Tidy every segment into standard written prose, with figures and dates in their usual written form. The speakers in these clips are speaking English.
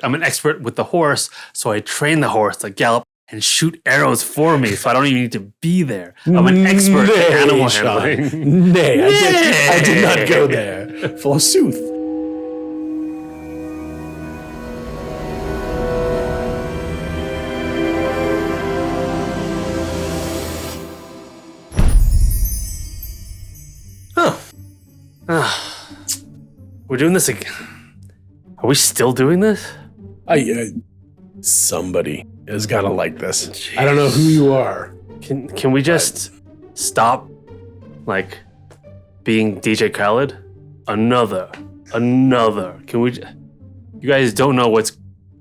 I'm an expert with the horse, so I train the horse to gallop and shoot arrows for me, so I don't even need to be there. I'm an expert at animal handling. Nay, I did not go there. Forsooth. We're doing this again. Are we still doing this? Somebody has got to like this. Jeez. I don't know who you are. Can we just stop, like, being DJ Khaled? Another. Can we? You guys don't know what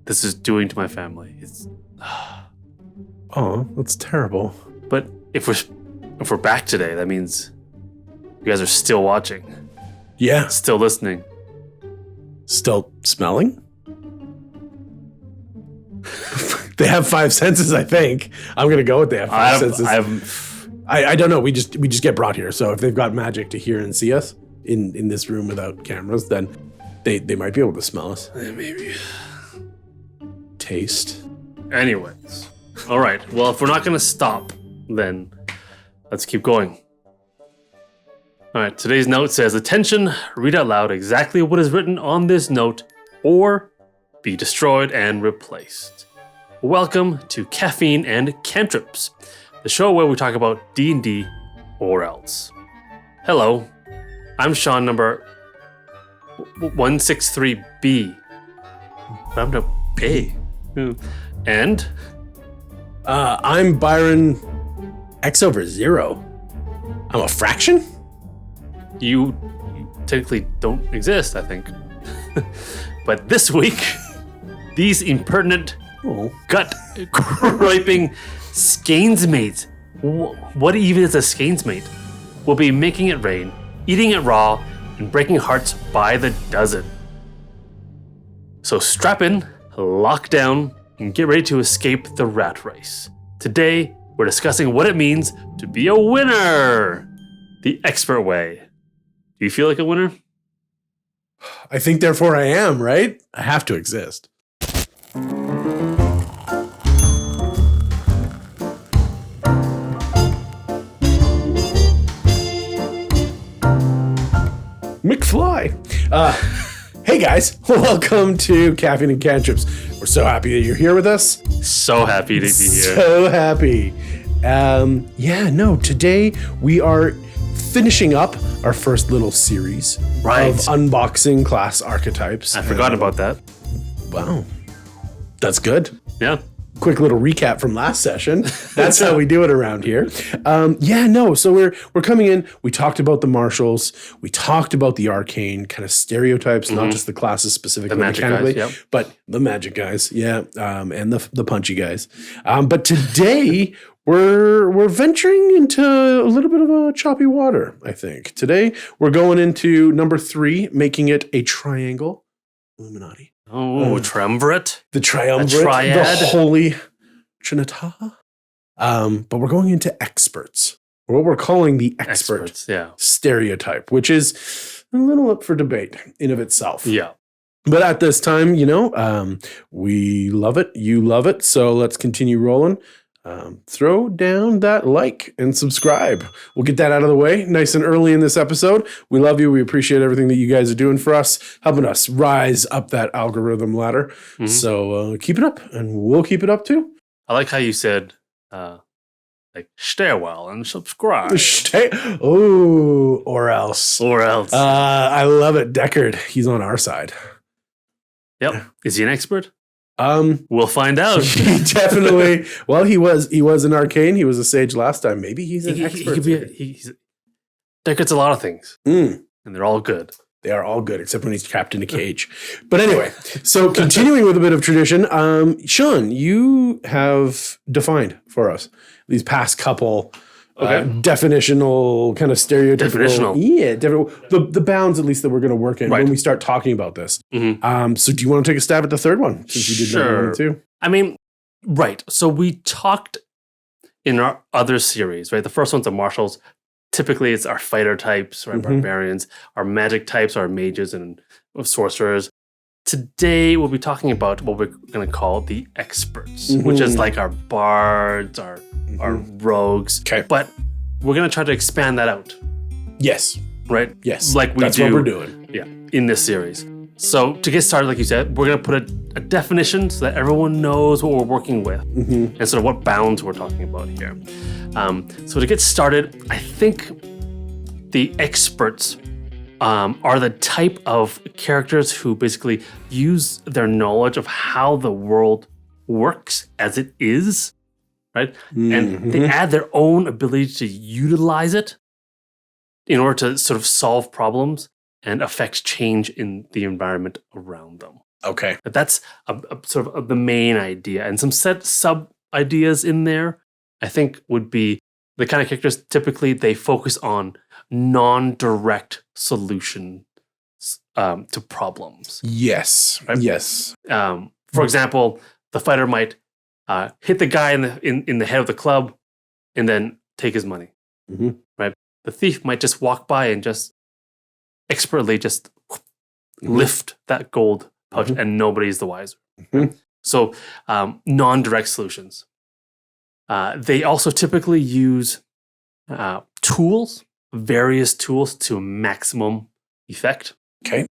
this is doing to my family. It's. Oh, that's terrible. But if we're back today, that means you guys are still watching. Yeah. Still listening. Still smelling? They have 5 senses, I think. I'm gonna go with they have 5 senses. I don't know. We just get brought here. So if they've got magic to hear and see us in this room without cameras, then they might be able to smell us. Maybe. Taste. Anyways. All right. Well, if we're not gonna stop, then let's keep going. All right. Today's note says, "Attention, read out loud exactly what is written on this note or be destroyed and replaced." Welcome to Caffeine and Cantrips, the show where we talk about D&D or else. Hello, I'm Sean, number 163B. I'm no A. And? I'm Byron X over 0. I'm a fraction? You technically don't exist, I think. But this week, these impertinent, gut-griping Skainesmates, what even is a Skainesmate, will be making it rain, eating it raw, and breaking hearts by the dozen. So strap in, lock down, and get ready to escape the rat race. Today, we're discussing what it means to be a winner, the expert way. Do you feel like a winner? I think therefore I am, right? I have to exist. McFly. Hey guys, welcome to Caffeine and Cantrips. We're so happy that you're here with us. So happy to be here. So happy. Today we are finishing up our first little series of unboxing class archetypes. I forgot about that. Wow. That's good. Yeah. Quick little recap from last session. That's how we do it around here. So we're coming in. We talked about the martials. We talked about the arcane kind of stereotypes, not just the classes specifically, mechanically, but the magic guys, and the punchy guys. But today we're venturing into a little bit of a choppy water, I think. Today we're going into number 3, making it a triangle. Illuminati. Oh, triumvirate? The triumvirate. A triad. The holy trinita. But we're going into experts. What we're calling the expert stereotype, which is a little up for debate in of itself. Yeah. But at this time, we love it. You love it. So let's continue rolling. Throw down that like and subscribe. We'll get that out of the way nice and early in this episode. We love you. We appreciate everything that you guys are doing for us, helping us rise up that algorithm ladder. Mm-hmm. So keep it up, and we'll keep it up too. I like how you said, stay well and subscribe. Or else. Or else. I love it. Deckard, he's on our side. Yep. Is he an expert? We'll find out. He definitely. Well, he was an arcane. He was a sage last time. Maybe he's an expert. Deckard's a lot of things, and they're all good. They are all good, except when he's trapped in a cage. But anyway, so continuing with a bit of tradition, Sean, you have defined for us these past couple definitional kind of stereotypical. Yeah, the bounds at least that we're going to work in when we start talking about this. Mm-hmm. So do you want to take a stab at the third one since you did number 1 and 2? I mean, right. So we talked in our other series, right? The first one's the martials. Typically, it's our fighter types, right? Mm-hmm. Barbarians, our magic types, our mages and sorcerers. today we'll be talking about what we're going to call the experts, which is like our bards, our rogues. Okay. But we're going to try to expand that out, Yes. right? Yes. Like we That's do. what we're doing. Yeah, in this series. So to get started, like you said, we're going to put a definition so that everyone knows what we're working with and sort of what bounds we're talking about here. So to get started, I think the experts are the type of characters who basically use their knowledge of how the world works as it is, right? And they add their own ability to utilize it in order to sort of solve problems and affect change in the environment around them. Okay. But that's a sort of the main idea. And some sub ideas in there, I think, would be the kind of characters typically they focus on non-direct solutions to problems. Yes. Right? Yes. For example, the fighter might hit the guy in the head of the club and then take his money. Right? The thief might just walk by and just expertly just lift that gold pouch and nobody's the wiser. So non-direct solutions. They also typically use tools, various tools to maximum effect. Okay.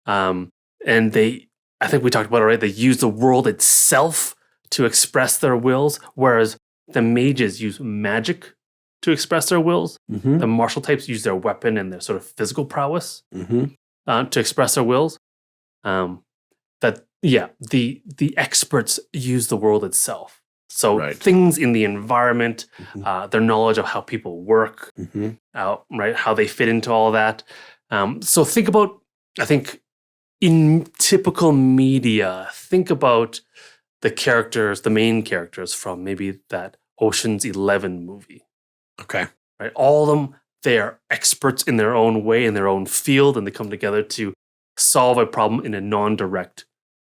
And I think we talked about it, right? They use the world itself to express their wills, whereas the mages use magic to express their wills. The martial types use their weapon and their sort of physical prowess to express their wills. The experts use the world itself. So things in the environment, their knowledge of how people work, right, how they fit into all that. So think about, I think, in typical media, think about the characters, the main characters from maybe that Ocean's 11 movie. Okay. Right, all of them, they are experts in their own way, in their own field, and they come together to solve a problem in a non-direct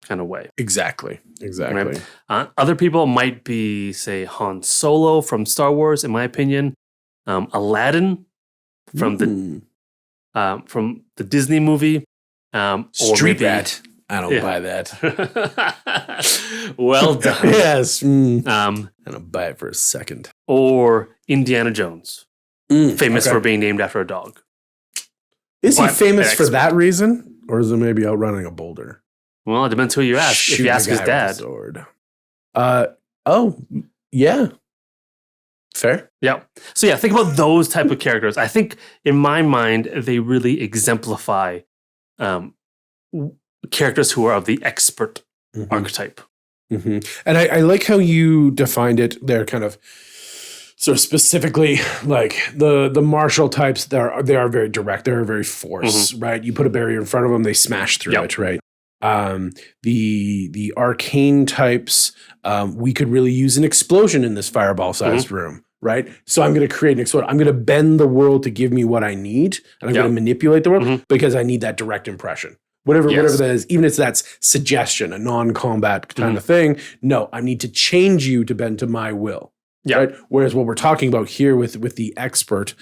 kind of way. Exactly. Right? Other people might be, say, Han Solo from Star Wars, in my opinion. Aladdin from the Disney movie. Street Rat. I don't buy that. Well done. Yes. I don't buy it for a second. Or Indiana Jones, famous for being named after a dog. Is he famous for that reason, or is it maybe outrunning a boulder? Well, it depends who you ask. If you ask his dad. Sword. Oh, yeah. Fair. Yeah. So yeah, think about those type of characters. I think in my mind, they really exemplify characters who are of the expert archetype. And I like how you defined it there, kind of sort of specifically, like the martial types. They are very direct. They're very force, right? You put a barrier in front of them, they smash through it, right? The arcane types, we could really use an explosion in this fireball-sized room, right? So I'm going to create an explosion. I'm going to bend the world to give me what I need, and I'm going to manipulate the world because I need that direct impression. Whatever that is, even if that's suggestion, a non-combat kind of thing. No, I need to change you to bend to my will. Yeah. Right? Whereas what we're talking about here with the expert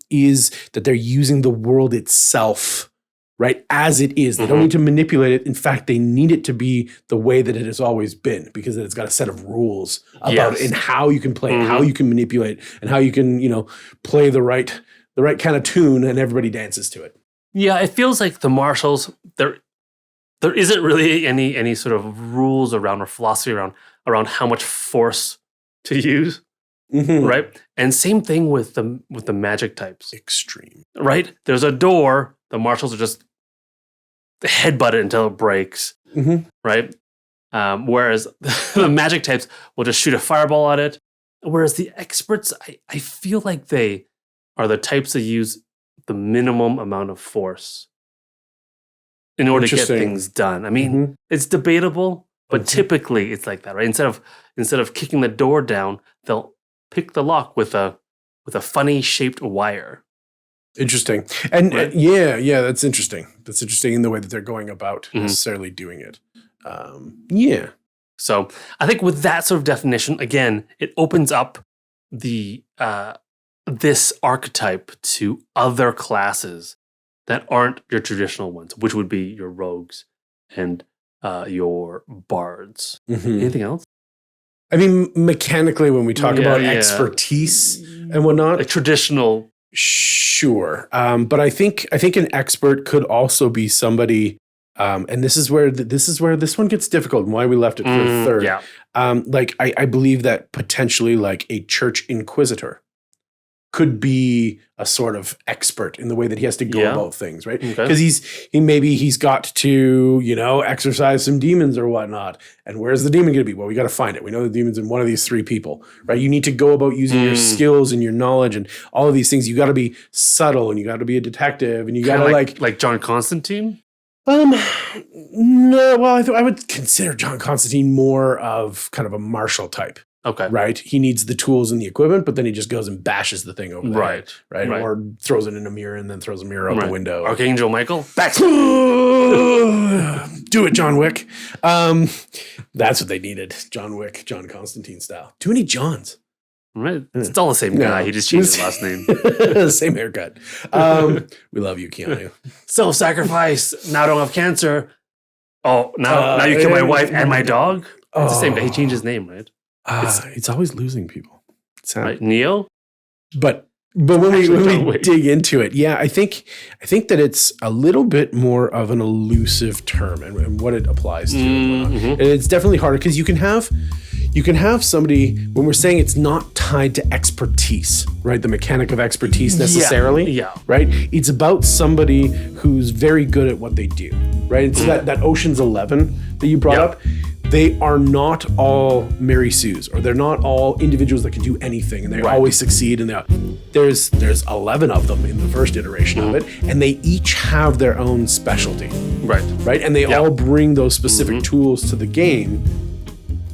is that they're using the world itself, right, as it is. They don't need to manipulate it. In fact, they need it to be the way that it has always been, because it's got a set of rules about it and how you can play it, how you can manipulate, and how you can, play the right kind of tune, and everybody dances to it. Yeah, it feels like the martials, there isn't really any sort of rules around or philosophy around how much force to use, right? And same thing with the magic types. Extreme. Right? There's a door, the martials are just headbutt it until it breaks, right? Whereas the magic types will just shoot a fireball at it. Whereas the experts, I feel like they are the types that use the minimum amount of force in order to get things done. I mean, it's debatable, but typically it's like that, right? Instead of kicking the door down, they'll pick the lock with a funny shaped wire. Interesting. And yeah, that's interesting. That's interesting in the way that they're going about necessarily doing it. Yeah. So I think with that sort of definition, again, it opens up the this archetype to other classes that aren't your traditional ones, which would be your rogues and your bards. Mhm. Anything else? I mean, mechanically, when we talk about expertise and whatnot, Like traditional. sure. But I think an expert could also be somebody, and this is where this one gets difficult and why we left it for third. Yeah. Like I believe that potentially like a church inquisitor could be a sort of expert in the way that he has to go about things, right? Okay. Because he's got to, exorcise some demons or whatnot. And where's the demon going to be? Well, we got to find it. We know the demon's in one of these three people, right? You need to go about using your skills and your knowledge and all of these things. You got to be subtle and you got to be a detective and you got to like John Constantine. No, well, I would consider John Constantine more of kind of a martial type. Okay. Right. He needs the tools and the equipment, but then he just goes and bashes the thing over there. Right. Or throws it in a mirror and then throws a mirror out the window. Archangel Michael. Back. Do it, John Wick. That's what they needed. John Wick, John Constantine style. Too many Johns. Right. It's all the same guy. He just changed his last name. Same haircut. We love you, Keanu. Self-sacrifice. Now I don't have cancer. Oh, now you kill my wife and my dog? It's the same guy. He changed his name, right? It's always losing people. Right. Neo? But when we dig into it, I think that it's a little bit more of an elusive term and what it applies to. And it's definitely harder because you can have somebody, when we're saying it's not tied to expertise, right? The mechanic of expertise necessarily. Yeah. Right? It's about somebody who's very good at what they do. Right? And so that Ocean's 11 that you brought up, they are not all Mary Sue's, or they're not all individuals that can do anything and they always succeed. And there's 11 of them in the first iteration of it, and they each have their own specialty. Right? And they all bring those specific tools to the game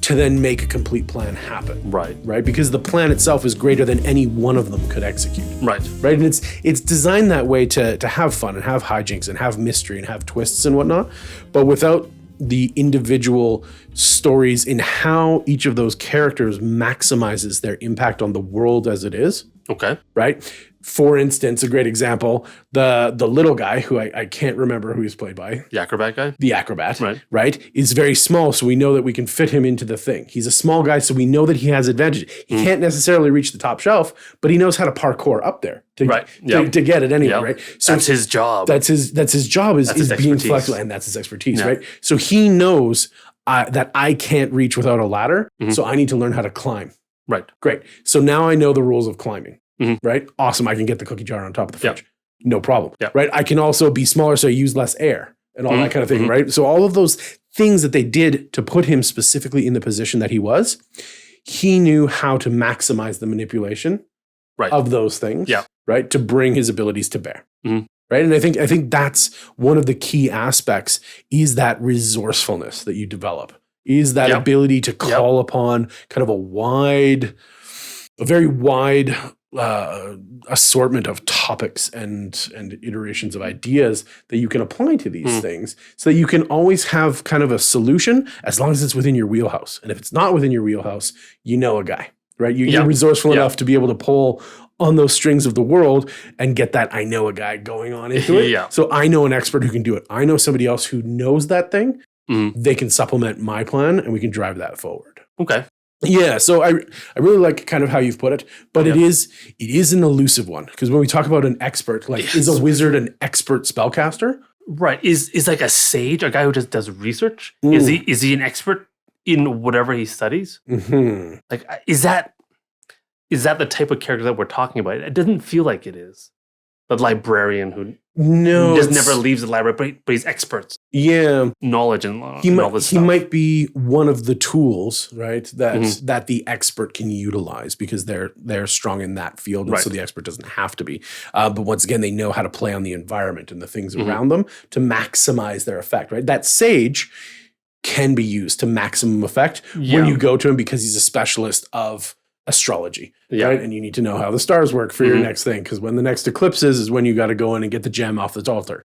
to then make a complete plan happen. Right? Because the plan itself is greater than any one of them could execute. Right? And it's designed that way to have fun and have hijinks and have mystery and have twists and whatnot, but without the individual stories in how each of those characters maximizes their impact on the world as it is. Okay. Right? For instance, a great example, the little guy who I can't remember who he's played by. The acrobat guy? The acrobat, right? Is very small, so we know that we can fit him into the thing. He's a small guy, so we know that he has advantage. He can't necessarily reach the top shelf, but he knows how to parkour up there to get it anyway, right? So that's his job. That's his job is being flexible, and that's his expertise, right? So he knows that I can't reach without a ladder, so I need to learn how to climb. Right. Great. So now I know the rules of climbing. Right? Awesome. I can get the cookie jar on top of the fridge. No problem. Right? I can also be smaller so I use less air and all that kind of thing, right? So all of those things that they did to put him specifically in the position that he was, he knew how to maximize the manipulation of those things, right? To bring his abilities to bear. Right? And I think that's one of the key aspects is that resourcefulness that you develop, is that ability to call upon kind of a very wide assortment of topics and iterations of ideas that you can apply to these things so that you can always have kind of a solution as long as it's within your wheelhouse. And if it's not within your wheelhouse, you know a guy, right? You're resourceful enough to be able to pull on those strings of the world and get that I know a guy going on into it. So I know an expert who can do it. I know somebody else who knows that thing. They can supplement my plan and we can drive that forward. Okay. Yeah, so I really like kind of how you've put it, but it is an elusive one because when we talk about an expert, like is a wizard an expert spellcaster? Right. Is like a sage, a guy who just does research? Is he an expert in whatever he studies? Like is that the type of character that we're talking about? It doesn't feel like it is. The librarian who just never leaves the library, but he's experts. Yeah. Knowledge and all this stuff. He might be one of the tools, right, that the expert can utilize because they're strong in that field, and so the expert doesn't have to be. But once again, they know how to play on the environment and the things around them to maximize their effect, right? That sage can be used to maximum effect when you go to him because he's a specialist of astrology, right? And you need to know how the stars work for your next thing because when the next eclipse is when you got to go in and get the gem off the altar.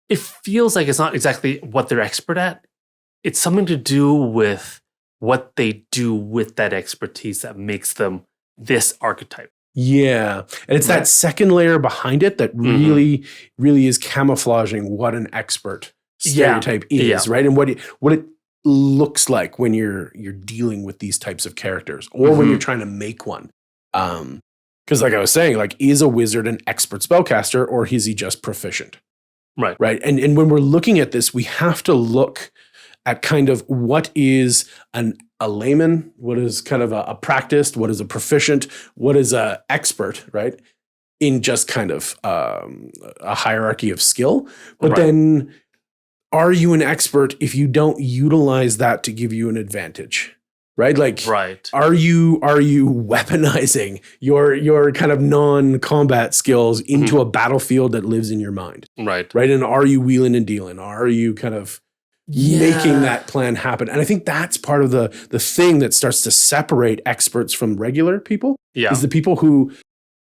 It feels like it's not exactly what they're expert at. It's something to do with what they do with that expertise that makes them this archetype. Yeah. And it's that second layer behind it that really, really is camouflaging what an expert stereotype is, right? And what it looks like when you're dealing with these types of characters, or when you're trying to make one. Because like I was saying, like, is a wizard an expert spellcaster, or is he just proficient? Right. And when we're looking at this, we have to look at kind of what is a layman, what is kind of a practiced, what is a proficient, what is a expert, right? In just kind of a hierarchy of skill. But then, are you an expert if you don't utilize that to give you an advantage? Right? Like, are you weaponizing your kind of non-combat skills into a battlefield that lives in your mind? Right. And are you wheeling and dealing? Are you kind of making that plan happen? And I think that's part of the thing that starts to separate experts from regular people. Is the people who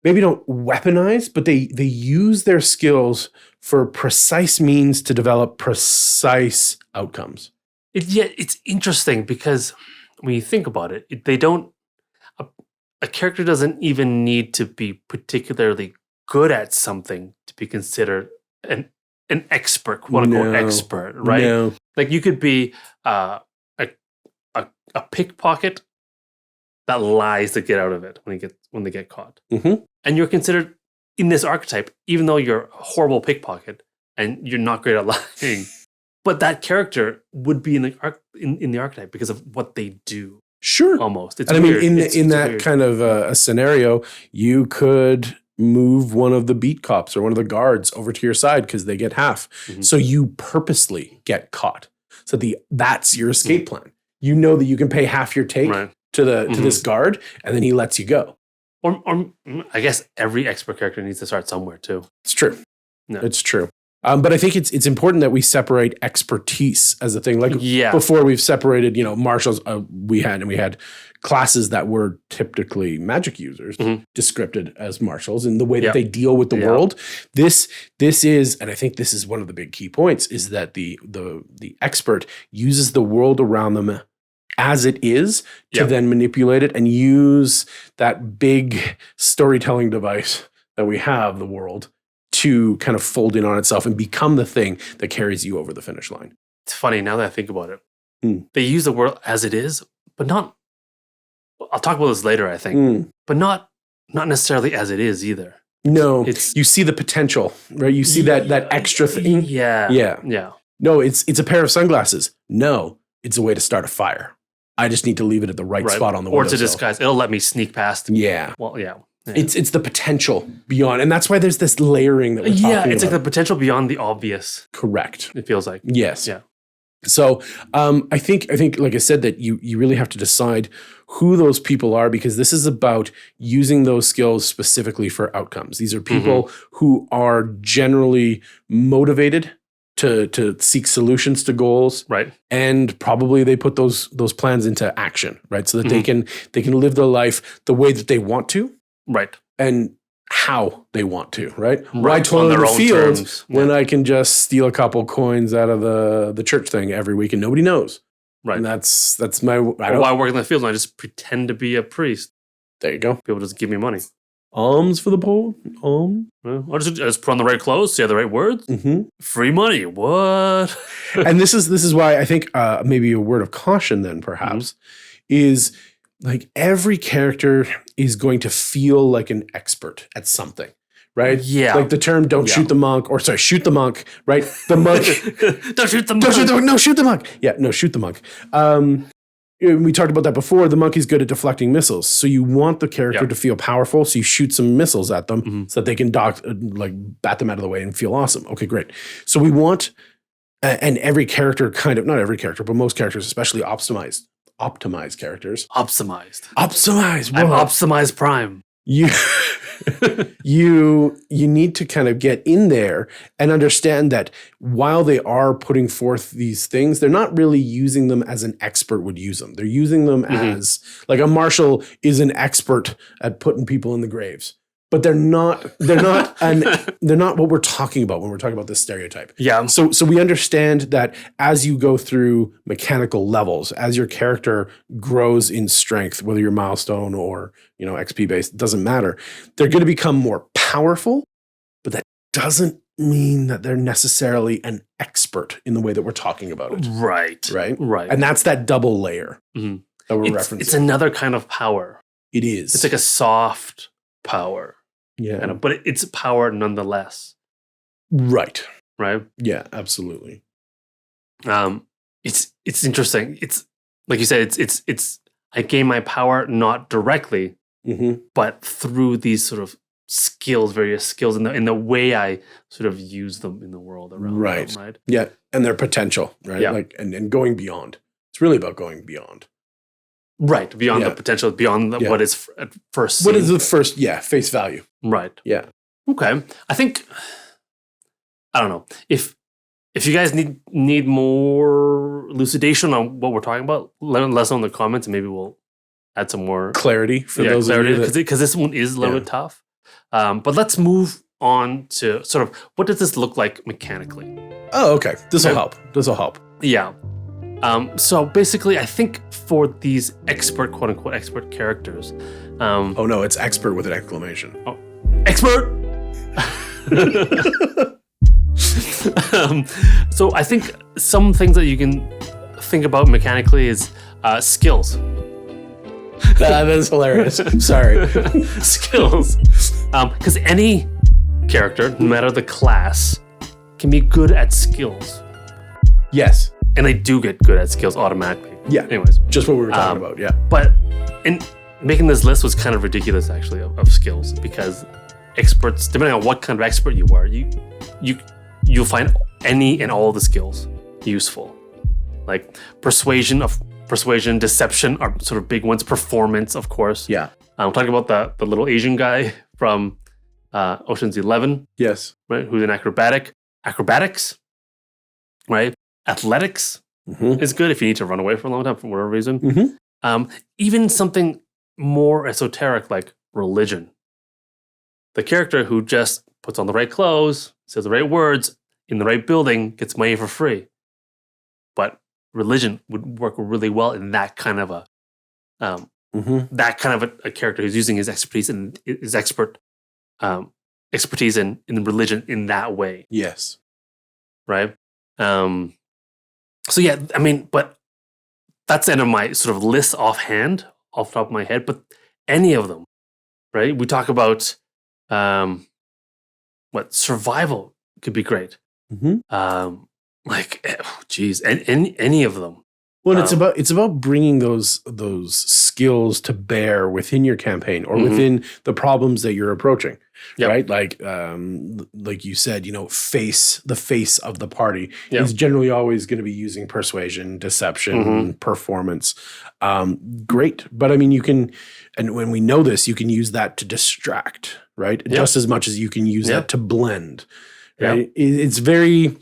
maybe don't weaponize, but they use their skills for precise means to develop precise outcomes. It's interesting because when you think about it, they don't. A character doesn't even need to be particularly good at something to be considered an expert, quote unquote expert, right? No. Like, you could be a pickpocket that lies to get out of it when they get caught, and you're considered in this archetype, even though you're a horrible pickpocket and you're not great at lying. But that character would be in the archetype because of what they do. Sure, almost. It's and weird. I mean, in that weird kind of a scenario, you could move one of the beat cops or one of the guards over to your side because they get half. So you purposely get caught. So that's your escape plan. You know that you can pay half your take to this guard, and then he lets you go. Or I guess every expert character needs to start somewhere too. It's true. No. It's true. But I think it's important that we separate expertise as a thing. Like, before, we've separated, martials. We had classes that were typically magic users, descripted as martials, in the way that they deal with the world. This is, and I think this is one of the big key points, is that the expert uses the world around them as it is to then manipulate it and use that big storytelling device that we have, the world, to kind of fold in on itself and become the thing that carries you over the finish line. It's funny, now that I think about it. They use the world as it is, but not, I'll talk about this later, I think, but not necessarily as it is either. No, you see the potential, right? You see that extra thing. Yeah. No, it's a pair of sunglasses. No, it's a way to start a fire. I just need to leave it at the right spot on the windowsill. Or to disguise. It'll let me sneak past. Yeah. Well, yeah. It's the potential beyond, and that's why there's this layering that we're talking about. It's like the potential beyond the obvious. Correct. It feels like. Yes. Yeah. So I think, like I said, that you really have to decide who those people are, because this is about using those skills specifically for outcomes. These are people who are generally motivated to seek solutions to goals, right? And probably they put those plans into action, right? So that they can live their life the way that they want to, right? And how they want to, right? Why toil in the fields when I can just steal a couple coins out of the church thing every week and nobody knows, right? And that's my. Why work in the fields when I just pretend to be a priest? There you go. People just give me money. Alms for the poor. I'll just put on the right clothes, say the right words. Free money. What? And this is why I think maybe a word of caution then perhaps is, like, every character is going to feel like an expert at something, right? Yeah. Like the term "don't shoot the monk," or sorry, "shoot the monk," right? The monk. Don't shoot the monk. No, shoot the monk. Yeah, no, shoot the monk. We talked about that before. The monkey's good at deflecting missiles. So you want the character to feel powerful. So you shoot some missiles at them so that they can bat them out of the way and feel awesome. Okay, great. So we want, and every character not every character, but most characters, especially optimized characters. Optimized. Whoa. I'm Optimized Prime. You need to kind of get in there and understand that while they are putting forth these things, they're not really using them as an expert would use them. They're using them as, like, a marshal is an expert at putting people in the graves. But they're not what we're talking about when we're talking about this stereotype. Yeah. So we understand that as you go through mechanical levels, as your character grows in strength, whether you're milestone or, XP based, it doesn't matter. They're going to become more powerful, but that doesn't mean that they're necessarily an expert in the way that we're talking about it. Right. Right? Right. And that's that double layer Mhm. that we're referencing. It's another kind of power. It is. It's like a soft power, yeah. kind of, but it's power nonetheless. Right. Right. Yeah, absolutely. It's interesting. It's like you said. It's I gain my power not directly, but through these sort of skills, various skills, in the way I sort of use them in the world around Right. them, right? Yeah, and their potential, right? Yeah. Like and going beyond. It's really about going beyond. Right, beyond Yeah. the potential, beyond Yeah. what is at first seen. What is the first? Yeah, face value. Right. Yeah. Okay. I think I don't know if you guys need more elucidation on what we're talking about. Let us know in the comments, and maybe we'll add some more Clarity for those of you that, because this one is a little bit tough. But let's move on to sort of what does this look like mechanically? Oh, okay. This will help. This will help. Yeah. So basically, I think for these expert, quote unquote, expert characters. Oh no, it's expert with an exclamation. Oh, expert. So I think some things that you can think about mechanically is skills. That is hilarious. Sorry. Skills. Because any character, no matter the class, can be good at skills. Yes. And they do get good at skills automatically. Yeah. Anyways. Just what we were talking about. Yeah. But in making this list was kind of ridiculous, actually, of skills, because experts, depending on what kind of expert you are, you'll find any and all the skills useful. Like persuasion, deception are sort of big ones. Performance, of course. Yeah. I'm talking about the little Asian guy from Ocean's 11, Yes. right? Who's an acrobatics, right? Athletics is good if you need to run away for a long time for whatever reason. Even something more esoteric like religion. The character who just puts on the right clothes, says the right words, in the right building, gets money for free. But religion would work really well in that kind of a a character who's using his expertise and his expertise in religion in that way. Yes. Right. So yeah, I mean, but that's the end of my sort of list off the top of my head. But any of them, right? We talk about survival could be great. Any of them. Well, it's about bringing those skills to bear within your campaign or within the problems that you're approaching, right? Like you said, the face of the party is generally always going to be using persuasion, deception, performance. Great, but I mean, you can, and when we know this, you can use that to distract, right? Just as much as you can use that to blend. Right? It's very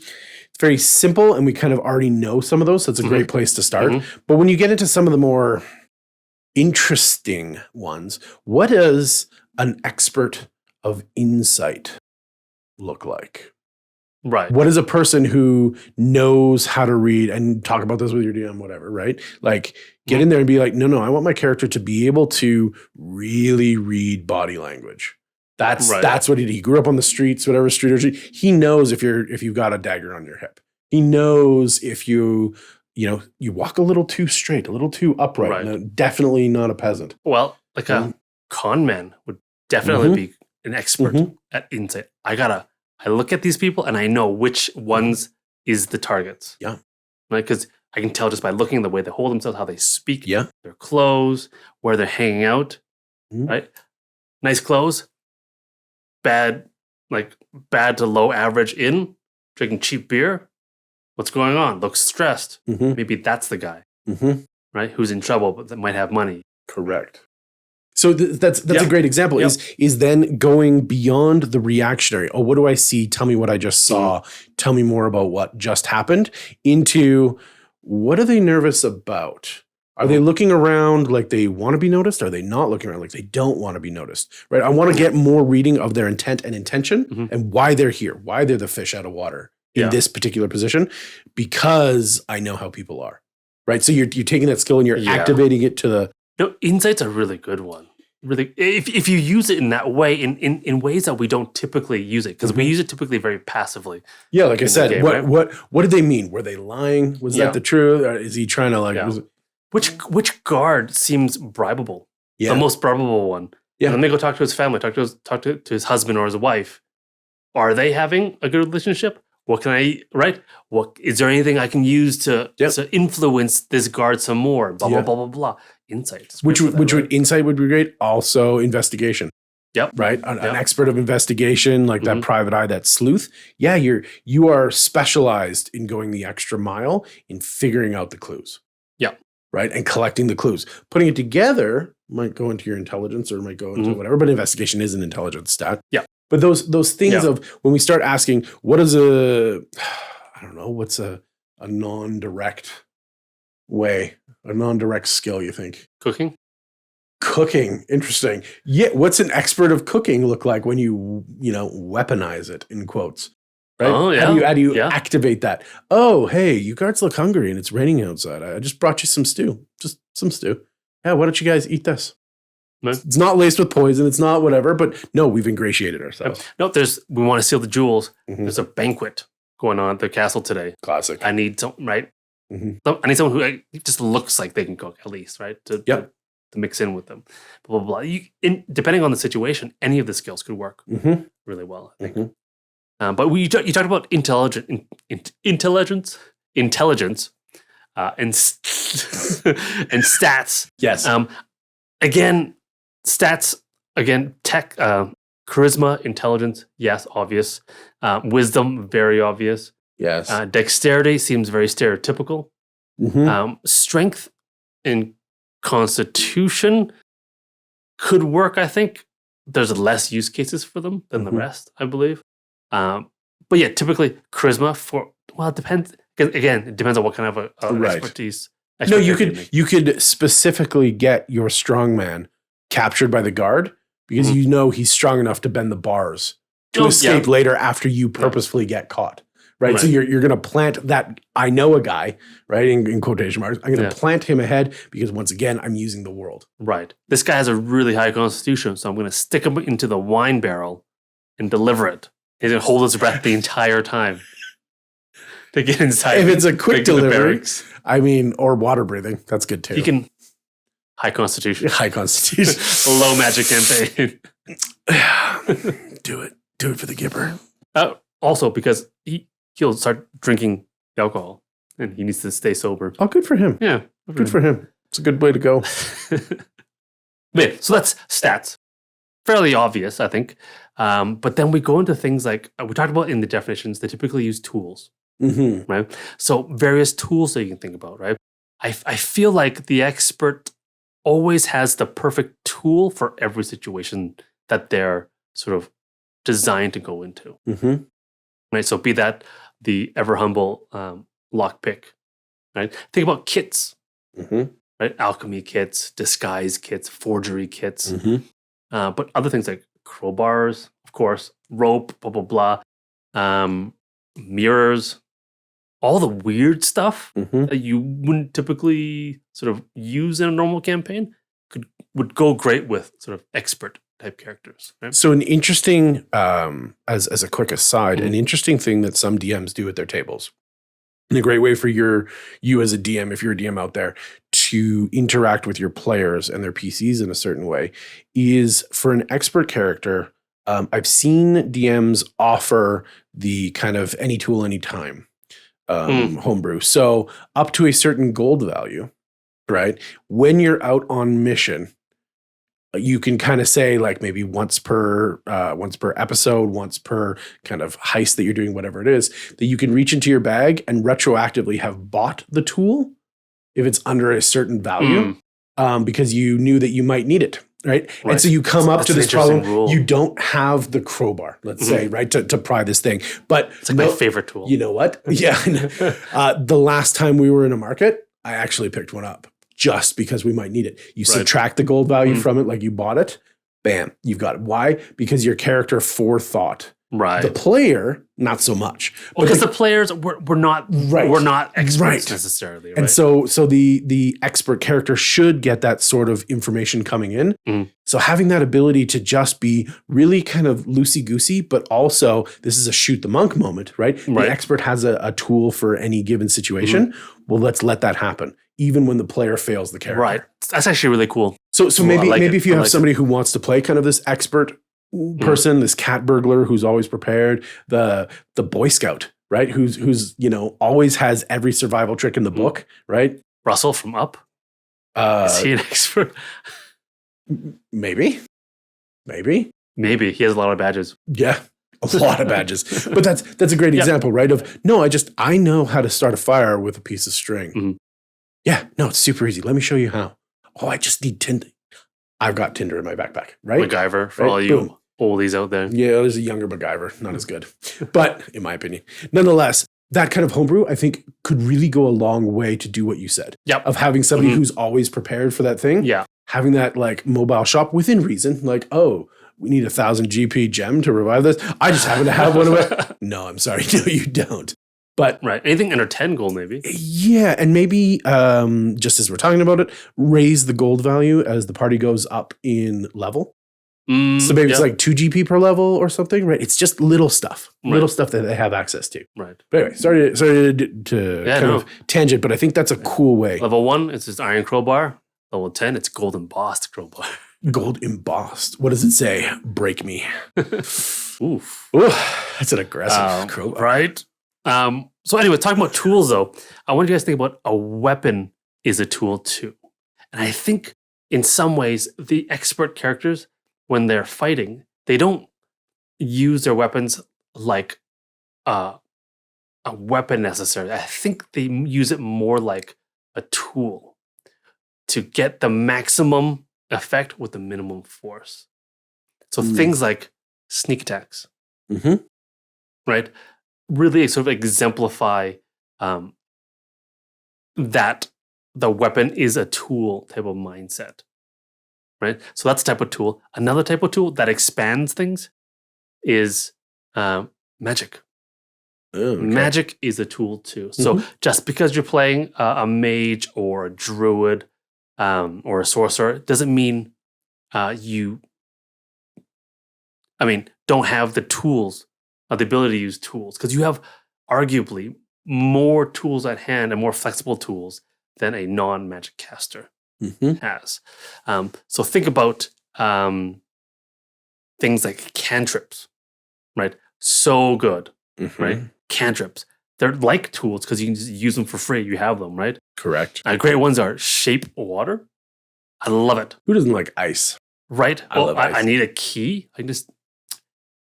simple, and we kind of already know some of those, so it's a great place to start. But when you get into some of the more interesting ones, what does an expert of insight look like? Right. What is a person who knows how to read, and talk about this with your DM, whatever, right? Like, get in there and be like, no, I want my character to be able to really read body language. That's what he grew up on the streets, whatever street or street. He knows if you've got a dagger on your hip. He knows if you walk a little too straight, a little too upright. Right. No, definitely not a peasant. Well, like a con man would definitely be an expert at insight. I look at these people and I know which ones is the targets. Yeah. Right? Because I can tell just by looking at the way they hold themselves, how they speak, their clothes, where they're hanging out. Right? Nice clothes. Bad to low average in, drinking cheap beer. What's going on? Looks stressed. Maybe that's the guy, right? Who's in trouble, but that might have money. Correct. So that's a great example. Is then going beyond the reactionary. Oh, what do I see? Tell me what I just saw. Tell me more about what just happened. Into what are they nervous about? Are they looking around like they want to be noticed? Are they not looking around like they don't want to be noticed? Right? I want to get more reading of their intent and intention and why they're here, why they're the fish out of water in this particular position, because I know how people are. Right? So you're taking that skill and you're activating it to the... No, insight's a really good one. really, if you use it in that way, in ways that we don't typically use it, because we use it typically very passively. Yeah, like I said, game, what did they mean? Were they lying? Was that the truth? Or is he trying to like? Yeah. Which guard seems bribable? Yeah. The most bribable one. Yeah. And then they go talk to his family, talk to his husband or his wife. Are they having a good relationship? What can I What is there anything I can use to influence this guard some more? Blah blah blah blah blah. Insight. Insight would be great. Also investigation. Yep. Right. An expert of investigation, like that private eye, that sleuth. Yeah, you are specialized in going the extra mile in figuring out the clues. Yeah. Right. And collecting the clues. Putting it together might go into your intelligence or might go into whatever, but investigation is an intelligence stat. Yeah. But those things of when we start asking, what's a non-direct way, a non-direct skill, you think? Cooking? Interesting. Yeah. What's an expert of cooking look like when you weaponize it in quotes? Right? Oh, yeah. How do you activate that? Oh, hey, you guards look hungry and it's raining outside. I just brought you some stew. Just some stew. Yeah, why don't you guys eat this? No. It's not laced with poison. It's not whatever, but no, we've ingratiated ourselves. No, we want to seal the jewels. There's a banquet going on at the castle today. Classic. I need some, right? I need someone who just looks like they can cook at least, right? To mix in with them. Blah, blah, blah. Depending on the situation, any of the skills could work really well, I think. But you talked about intelligence, and and stats. Yes. Stats, tech, charisma, intelligence, yes, obvious. Wisdom, very obvious. Yes. Dexterity seems very stereotypical. Strength and constitution could work, I think. There's less use cases for them than the rest, I believe. But yeah, typically charisma it depends. Again, it depends on what kind of expertise. No, you could specifically get your strongman captured by the guard because he's strong enough to bend the bars to escape later after you purposefully get caught. Right? So you're going to plant that. I know a guy, right? In quotation marks. I'm going to plant him ahead because once again, I'm using the world. Right. This guy has a really high constitution, so I'm going to stick him into the wine barrel and deliver it. He's going to hold his breath the entire time to get inside. If it's a quick delivery, or water breathing, that's good too. He can high constitution. Low magic campaign. Do it for the Gipper. Also, because he'll start drinking alcohol and he needs to stay sober. Oh, good for him. Yeah. Good for him. It's a good way to go. So that's stats. Fairly obvious, I think. But then we go into things like, we talked about in the definitions, they typically use tools, right? So various tools that you can think about, right? I feel like the expert always has the perfect tool for every situation that they're sort of designed to go into. Right? So be that the ever humble lockpick, right? Think about kits, right? Alchemy kits, disguise kits, forgery kits. But other things like crowbars, of course, rope, blah, blah, blah, mirrors, all the weird stuff that you wouldn't typically sort of use in a normal campaign would go great with sort of expert type characters. Right? So an interesting, as a quick aside, an interesting thing that some DMs do at their tables, and a great way for you as a DM, if you're a DM out there, to interact with your players and their PCs in a certain way, is for an expert character. I've seen DMs offer the kind of any tool, anytime homebrew. So up to a certain gold value, right? When you're out on mission, you can kind of say like maybe once per episode, once per kind of heist that you're doing, whatever it is, that you can reach into your bag and retroactively have bought the tool if it's under a certain value, because you knew that you might need it, right? And so you come up to this problem. Rule. You don't have the crowbar, let's say, right, to pry this thing. But it's like my favorite tool. You know what? Yeah. The last time we were in a market, I actually picked one up. Just because we might need it. You subtract the gold value from it like you bought it, bam, you've got it. Why? Because your character forethought Right. The player, not so much. Well, because the players we're not experts necessarily. Right? And so the expert character should get that sort of information coming in. Mm. So having that ability to just be really kind of loosey-goosey, but also this is a shoot the monk moment, right? The expert has a tool for any given situation. Well, let's let that happen, even when the player fails the character. Right. That's actually really cool. So maybe if you have somebody who wants to play kind of this expert person, this cat burglar who's always prepared, the Boy Scout, right? Who's always has every survival trick in the book, right? Russell from Up. Is he an expert? Maybe. Maybe he has a lot of badges. Yeah, a lot of badges. But that's a great example, right? Of no, I know how to start a fire with a piece of string. Mm-hmm. Yeah, no, it's super easy. Let me show you how. Oh, I just need Tinder. I've got Tinder in my backpack, right? MacGyver for all you oldies out there. Yeah, there's a younger MacGyver, not as good, but in my opinion, nonetheless, that kind of homebrew I think could really go a long way to do what you said. Yep. Of having somebody who's always prepared for that thing. Yeah. Having that like mobile shop within reason, like, oh, we need 1,000 GP gem to revive this. I just happen to have one of it. No, I'm sorry. No, you don't. But right. Anything under 10 gold, maybe. Yeah. And maybe just as we're talking about it, raise the gold value as the party goes up in level. So maybe it's like 2 GP per level or something, right? It's just little stuff that they have access to. Right. But anyway, sorry to kind of tangent, but I think that's a cool way. Level 1, it's just iron crowbar. Level 10, it's gold embossed crowbar. Gold embossed. What does it say? Break me. Oof. Ooh, that's an aggressive crowbar. Right. So anyway, talking about tools though, I want you guys to think about a weapon is a tool too. And I think in some ways, the expert characters, when they're fighting, they don't use their weapons like a weapon necessarily. I think they use it more like a tool to get the maximum effect with the minimum force. So things like sneak attacks, right? Really sort of exemplify that the weapon is a tool type of mindset, right? So that's a type of tool. Another type of tool that expands things is magic. Oh, okay. Magic is a tool too. So just because you're playing a mage or a druid or a sorcerer doesn't mean don't have the tools, the ability to use tools, because you have arguably more tools at hand and more flexible tools than a non-magic caster has. So think about things like cantrips, right? So good, right? Cantrips. They're like tools because you can just use them for free. You have them, right? Correct. Great ones are shape water. I love it. Who doesn't like ice? Right? I need a key. I can just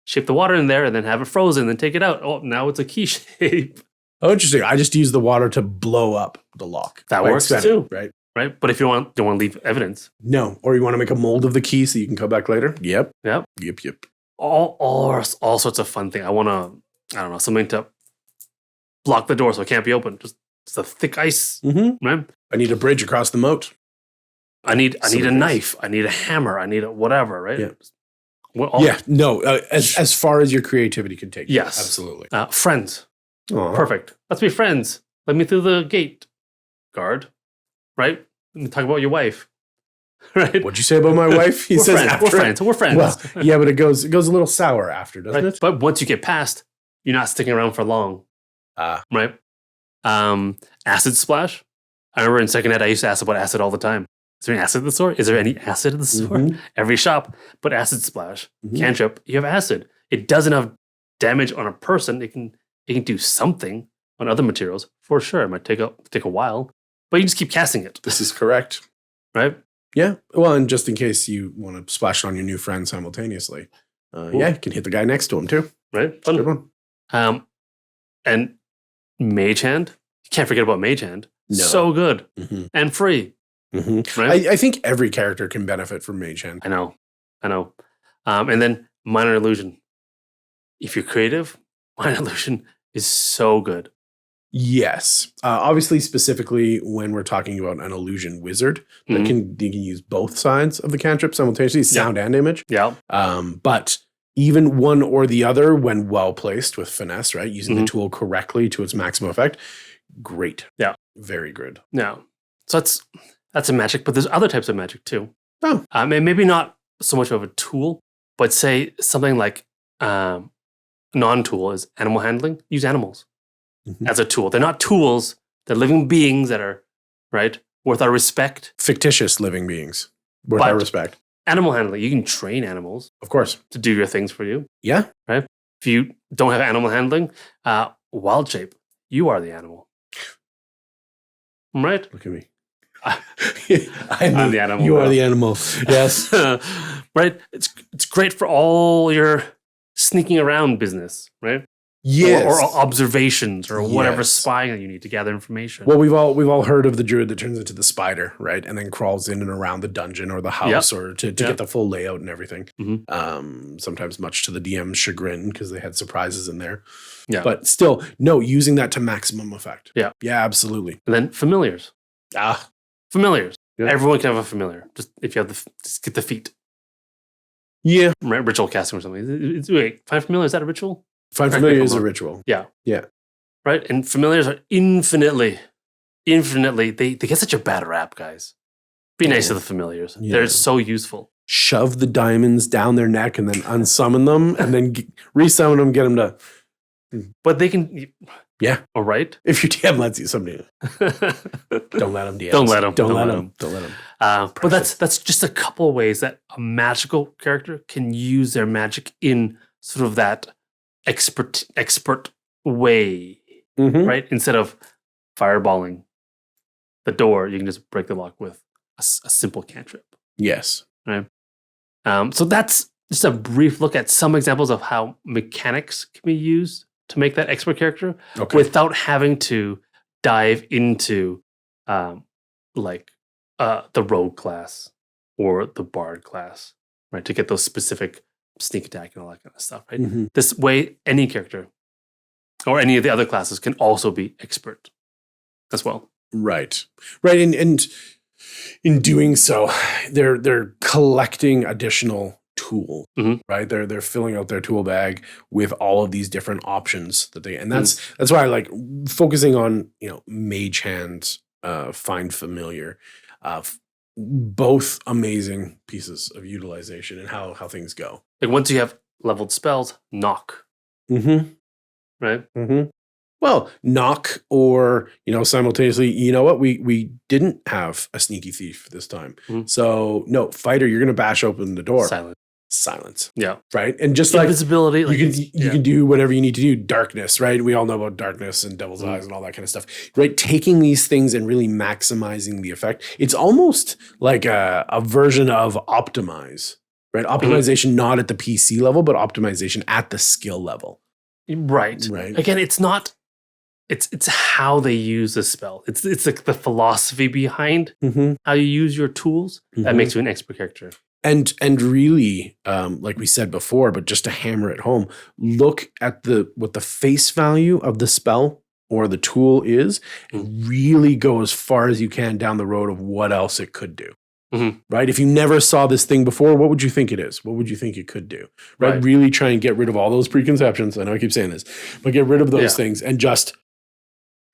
shape the water in there and then have it frozen, then take it out. Oh, now it's a key shape. Oh, interesting. I just use the water to blow up the lock. That works too. Right. Right. But if you don't want to leave evidence. No. Or you want to make a mold of the key so you can come back later. Yep. All sorts of fun thing. I want to, something to block the door so it can't be opened. Just a thick ice. Right? I need a bridge across the moat. I need a knife. I need a hammer. I need a whatever, right? Yeah. As far as your creativity can take. Yes. Absolutely. Friends. Aww. Perfect. Let's be friends. Let me through the gate. Guard. Right? Let me talk about your wife. Right? What'd you say about my wife? We're friends. We're friends. Well, yeah, but it goes a little sour after, doesn't it? But once you get past, you're not sticking around for long. Right? Acid splash. I remember in second ed, I used to ask about acid all the time. Is there any acid in the store? Is there any acid in the store? Every shop, but acid splash. Cantrip, you have acid. It does enough damage on a person. It can do something on other materials for sure. It might take a while, but you just keep casting it. This is correct. Right? Yeah. Well, and just in case you want to splash it on your new friend simultaneously, you can hit the guy next to him too. Right? Fun. Good one. And Mage Hand. You can't forget about Mage Hand. No. So good and free. Right? I think every character can benefit from Mage Hand. I know. And then Minor Illusion. If you're creative, Minor Illusion is so good. Yes. Obviously, specifically when we're talking about an illusion wizard, that you can use both sides of the cantrip simultaneously, sound and image. Yeah. But even one or the other when well placed with finesse, right? Using the tool correctly to its maximum effect. Great. Yeah. Very good. Yeah. So that's a magic, but there's other types of magic too. Oh. Maybe not so much of a tool, but say something like non-tool is animal handling. Use animals as a tool. They're not tools. They're living beings that are, right, worth our respect. Fictitious living beings worth our respect. Animal handling, you can train animals. Of course. To do your things for you. Yeah. Right? If you don't have animal handling, wild shape, you are the animal. Right? Look at me. I'm the animal. You are the animal. Yes. Right? It's great for all your sneaking around business, right? Yes. Or observations or whatever spying that you need to gather information. Well, we've all heard of the druid that turns into the spider, right? And then crawls in and around the dungeon or the house or to get the full layout and everything. Sometimes much to the DM's chagrin because they had surprises in there. Yeah. But still, no, using that to maximum effect. Yeah. Yeah, absolutely. And then familiars. Familiars. Yeah. Everyone can have a familiar. Just if you have just get the feat. Yeah. Right? Ritual casting or something. Wait, find familiar, is that a ritual? Find familiar is a ritual. Yeah. Yeah. Right? And familiars are infinitely, they get such a bad rap, guys. Be nice to the familiars. Yeah. They're so useful. Shove the diamonds down their neck and then unsummon them and then resummon them, get them to... But they can... Yeah. All right. If your DM lets you someday. Don't let them DM. Don't let them. Don't let them. Don't let them. But that's just a couple of ways that a magical character can use their magic in sort of that expert way, right? Instead of fireballing the door, you can just break the lock with a simple cantrip. Yes. Right. So that's just a brief look at some examples of how mechanics can be used to make that expert character without having to dive into the rogue class or the bard class, right? To get those specific sneak attack and all that kind of stuff, right? This way, any character or any of the other classes can also be expert as well. Right. Right. And in doing so, they're collecting additional tool, right? They're filling out their tool bag with all of these different options that and that's why I like focusing on, mage hand, find familiar, both amazing pieces of utilization and how things go. Like once you have leveled spells, knock. Right? Well, knock or, simultaneously, you know what? We didn't have a sneaky thief this time. So no, fighter, you're going to bash open the door. Silence. Yeah. Right. And just invisibility, you can do whatever you need to do. Darkness, right? We all know about darkness and devil's eyes and all that kind of stuff, right? Taking these things and really maximizing the effect. It's almost like a version of optimize, right? Optimization, not at the PC level, but optimization at the skill level. Right. Again, it's not, it's how they use the spell. It's like the philosophy behind how you use your tools that makes you an expert character. And really, like we said before, but just to hammer it home, look at what the face value of the spell or the tool is, and really go as far as you can down the road of what else it could do. Right? If you never saw this thing before, what would you think it is? What would you think it could do? Right? Really try and get rid of all those preconceptions. I know I keep saying this, but get rid of those things and just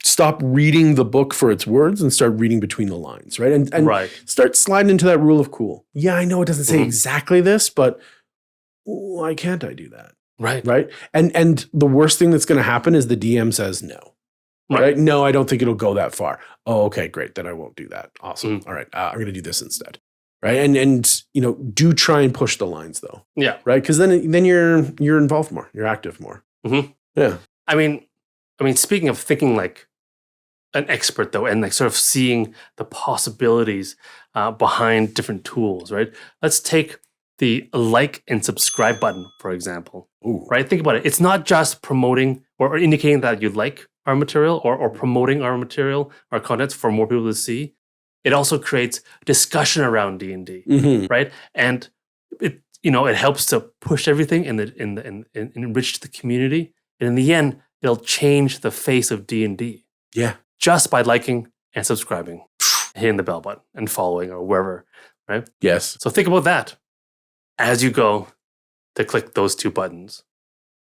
stop reading the book for its words and start reading between the lines, right? And start sliding into that rule of cool. Yeah, I know it doesn't say exactly this, but why can't I do that? Right? And the worst thing that's going to happen is the DM says no. Right? No, I don't think it'll go that far. Oh, okay, great. Then I won't do that. Awesome. All right. I'm going to do this instead. Right? And do try and push the lines though. Yeah. Right? Because then you're involved more. You're active more. Yeah. I mean, speaking of thinking like an expert though, and like sort of seeing the possibilities behind different tools, right? Let's take the like and subscribe button, for example. Right? Think about it. It's not just promoting or indicating that you like our material or promoting our material, our contents for more people to see. It also creates discussion around D&D, right? And it helps to push everything and enrich the community. And in the end, it'll change the face of D&D. Yeah. Just by liking and subscribing, hitting the bell button and following or wherever, right? Yes. So think about that as you go to click those 2 buttons.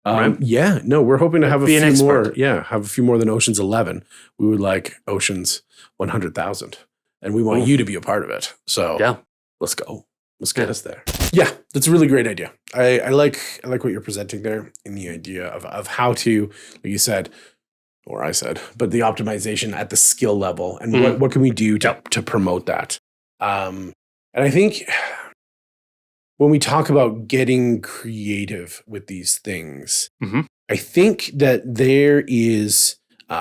Right? Yeah, no, we're hoping to have a Be an few more. expert. Yeah, have a few more than Ocean's 11. We would like Ocean's 100,000, and we want you to be a part of it. So Yeah. let's go. Let's get us there. Yeah, that's a really great idea. I like what you're presenting there in the idea of how to, like you said, or I said, but the optimization at the skill level and what can we do to promote that. And I think when we talk about getting creative with these things, I think that there is,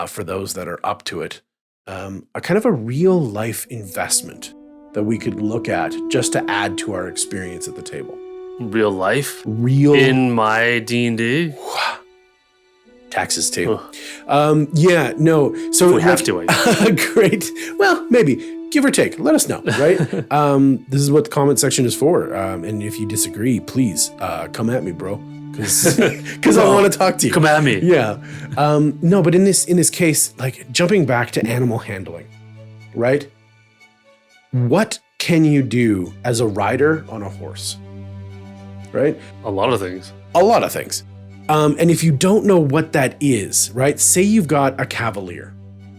for those that are up to it, a kind of a real life investment that we could look at just to add to our experience at the table. Real life? Real In my D&D? Taxes too. Yeah, no. So we have to. Great. Well, maybe. Give or take. Let us know, right? This is what the comment section is for. And if you disagree, please come at me, bro. Because I want to talk to you. Come at me. Yeah. No, but in this case, like jumping back to animal handling, right? What can you do as a rider on a horse? Right? A lot of things. A lot of things. And if you don't know what that is, right? Say you've got a cavalier,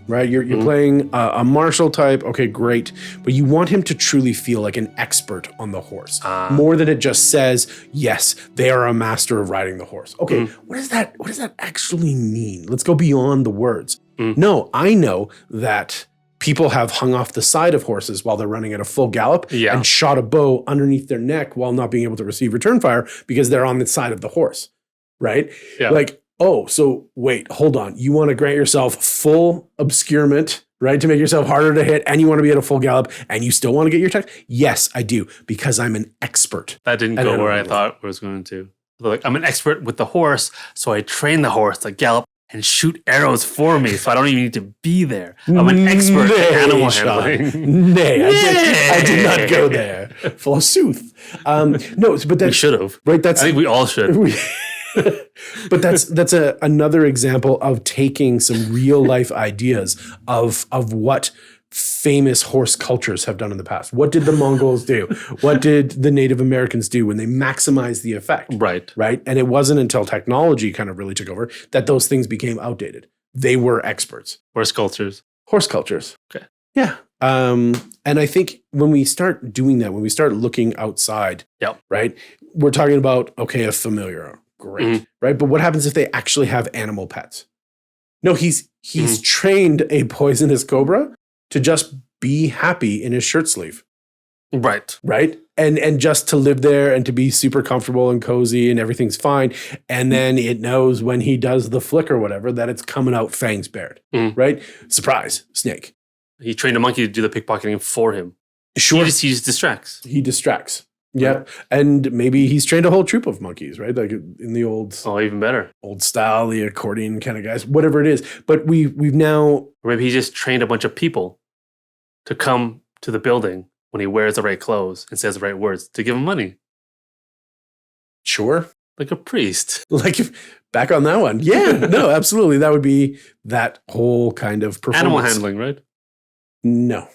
right? You're playing a martial type. Okay, great. But you want him to truly feel like an expert on the horse. More than it just says, yes, they are a master of riding the horse. Okay, what does that actually mean? Let's go beyond the words. No, I know that people have hung off the side of horses while they're running at a full gallop and shot a bow underneath their neck while not being able to receive return fire because they're on the side of the horse, right? Yeah. Like, oh, so wait, hold on. You want to grant yourself full obscurement, right? To make yourself harder to hit, and you want to be at a full gallop, and you still want to get your attack? Yes, I do, because I'm an expert. That didn't go where I thought it was going to. Like, I'm an expert with the horse, so I train the horse to gallop and shoot arrows for me, so I don't even need to be there. I'm an expert at animal handling. Nay, I did not go there. Forsooth. No, but that We should have. Right, I think we all should. But that's another example of taking some real life ideas of what famous horse cultures have done in the past. What did the Mongols do? What did the Native Americans do when they maximized the effect? Right. Right. And it wasn't until technology kind of really took over that those things became outdated. They were experts. Horse cultures. Horse cultures. Okay. Yeah. And I think when we start doing that, when we start looking outside, right, we're talking about, okay, a familiar. Great. Right. But what happens if they actually have animal pets? No, he's trained a poisonous cobra to just be happy in his shirt sleeve. Right. Right. And just to live there and to be super comfortable and cozy and everything's fine. And then it knows when he does the flick or whatever that it's coming out fangs bared. Right. Surprise. Snake. He trained a monkey to do the pickpocketing for him. Sure. He just distracts. He distracts. Yeah. And maybe he's trained a whole troop of monkeys, right? Like in the old even better. Old style, the accordion kind of guys, whatever it is. But we've now, or maybe he just trained a bunch of people to come to the building when he wears the right clothes and says the right words to give him money. Sure. Like a priest. Like back on that one. Yeah, no, absolutely. That would be that whole kind of performance. Animal handling, right? No.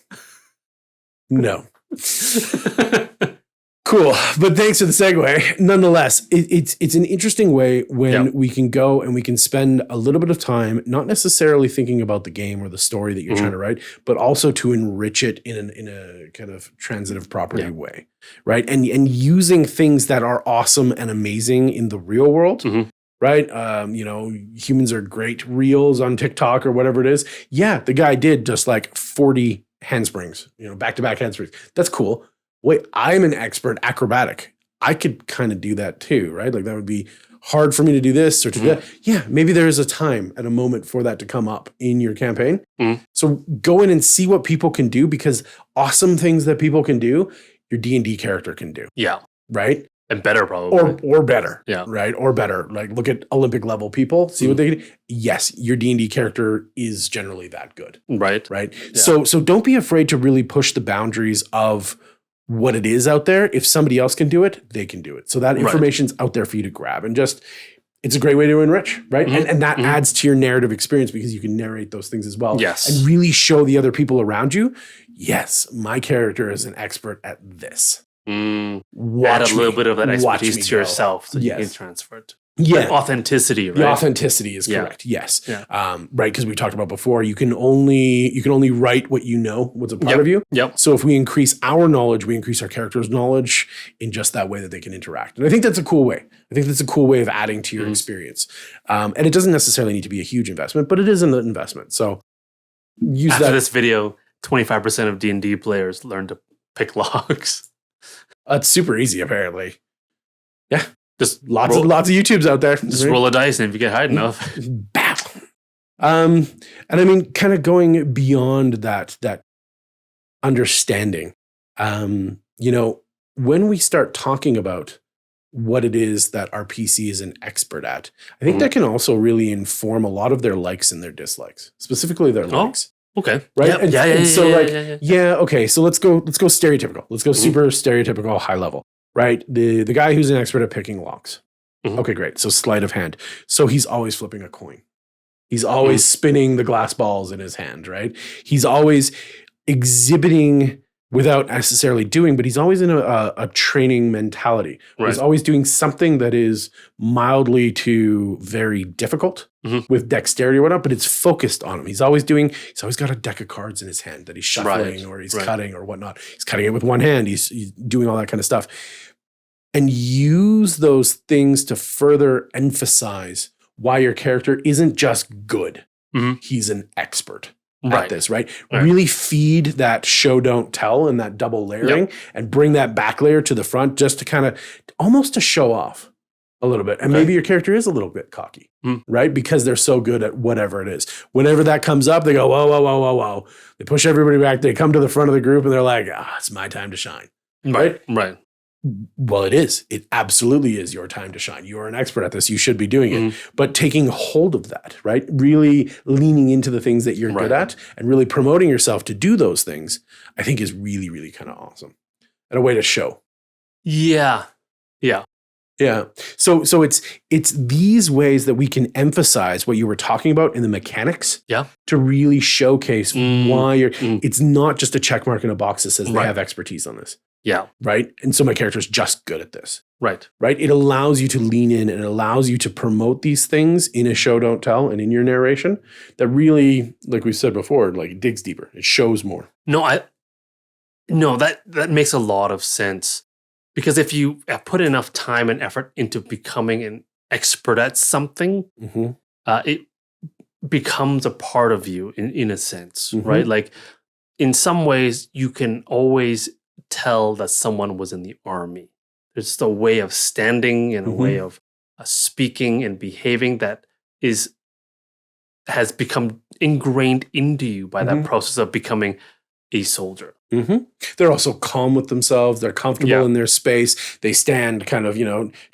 Cool. But thanks for the segue. Nonetheless, it's an interesting way when we can go and we can spend a little bit of time, not necessarily thinking about the game or the story that you're trying to write, but also to enrich it in a kind of transitive property way, right? And using things that are awesome and amazing in the real world. Right? Humans are great reels on TikTok or whatever it is. Yeah, the guy did just like 40 handsprings, back-to-back handsprings. That's cool. Wait, I'm an expert acrobatic. I could kind of do that too, right? Like that would be hard for me to do this or to do that. Yeah, maybe there is a time and a moment for that to come up in your campaign. So go in and see what people can do, because awesome things that people can do, your D&D character can do. Yeah. Right? And better probably. Or better. Yeah. Right? Or better. Like look at Olympic level people, see what they can do. Yes, your D&D character is generally that good. Right. Right? Yeah. So don't be afraid to really push the boundaries of what it is out there. If somebody else can do it, they can do it. So that information's out there for you to grab, and just, it's a great way to enrich, right? And that adds to your narrative experience because you can narrate those things as well. Yes. And really show the other people around you, yes, my character is an expert at this. Add Watch a little me. bit of that Watch me expertise to go. yourself so you Yes. can transfer it. Yeah. Like authenticity, right? The authenticity is Yeah. correct. Yes. Yeah. Right. Because we talked about before, you can only write what you know, what's a part of you. Yep. So if we increase our knowledge, we increase our character's knowledge in just that way that they can interact. And I think that's a cool way. I think that's a cool way of adding to your experience. And it doesn't necessarily need to be a huge investment, but it is an investment. So use After that. this video, 25% of D&D players learn to pick locks. It's super easy, apparently. Yeah. Just Lots of YouTubes out there. Just roll a dice, and if you get high enough. Bam. And I mean, kind of going beyond that understanding, you know, when we start talking about what it is that our PC is an expert at, I think that can also really inform a lot of their likes and their dislikes, specifically their likes. Okay. Right. Yep. And, Yeah. and so Yeah. yeah. Okay. So let's go stereotypical. Let's go super stereotypical, high level, right? The guy who's an expert at picking locks. Mhm. Okay, great. So sleight of hand. So he's always flipping a coin. He's always spinning the glass balls in his hand, right? He's always exhibiting without necessarily doing, but he's always in a training mentality. Right. He's always doing something that is mildly to very difficult with dexterity or whatnot, but it's focused on him. He's always got a deck of cards in his hand that he's shuffling or he's cutting or whatnot. He's cutting it with one hand. He's doing all that kind of stuff. And use those things to further emphasize why your character isn't just good. He's an expert at this, right? Really feed that show, don't tell and that double layering and bring that back layer to the front just to kind of almost to show off a little bit. And maybe your character is a little bit cocky, right? Because they're so good at whatever it is. Whenever that comes up, they go, whoa, whoa, whoa, whoa, whoa. They push everybody back. They come to the front of the group and they're like, it's my time to shine. Right? Right. Well, it is. It absolutely is your time to shine. You are an expert at this. You should be doing it. But taking hold of that, right? Really leaning into the things that you're good at and really promoting yourself to do those things, I think is really, really kind of awesome. And a way to show. Yeah. Yeah. Yeah. So it's these ways that we can emphasize what you were talking about in the mechanics to really showcase why you're it's not just a check mark in a box that says they have expertise on this. Yeah. Right. And so my character's just good at this. Right. Right. It allows you to lean in and it allows you to promote these things in a show, don't tell and in your narration that really, like we said before, like it digs deeper. It shows more. No, that makes a lot of sense. Because if you put enough time and effort into becoming an expert at something, it becomes a part of you in a sense, right? Like in some ways, you can always tell that someone was in the army. There's just a way of standing and a way of speaking and behaving that has become ingrained into you by that process of becoming a soldier. They're also calm with themselves. They're comfortable in their space. They stand kind of,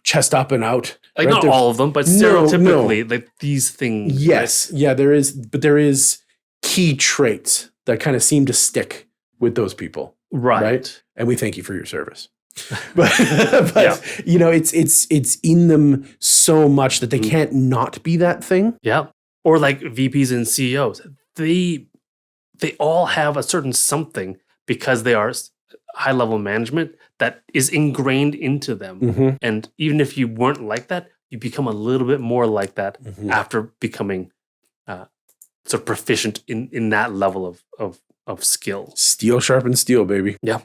chest up and out. Like not all of them, but stereotypically, like these things. Yes. Right? Yeah, there is key traits that kind of seem to stick with those people. Right. And we thank you for your service. But it's in them so much that they can't not be that thing. Yeah. Or like VPs and CEOs. They all have a certain something because they are high level management that is ingrained into them. And even if you weren't like that, you become a little bit more like that after becoming sort of proficient in that level of skill. Steel sharpens steel, baby. Yeah.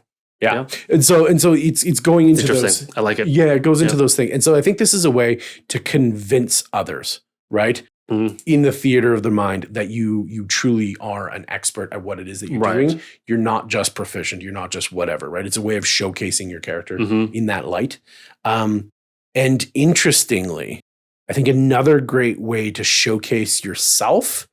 And so it's going into those. I like it. Yeah, it goes into those things. And so I think this is a way to convince others, right? In the theater of the mind that you truly are an expert at what it is that you're doing. You're not just proficient. You're not just whatever, right? It's a way of showcasing your character in that light. And interestingly, I think another great way to showcase yourself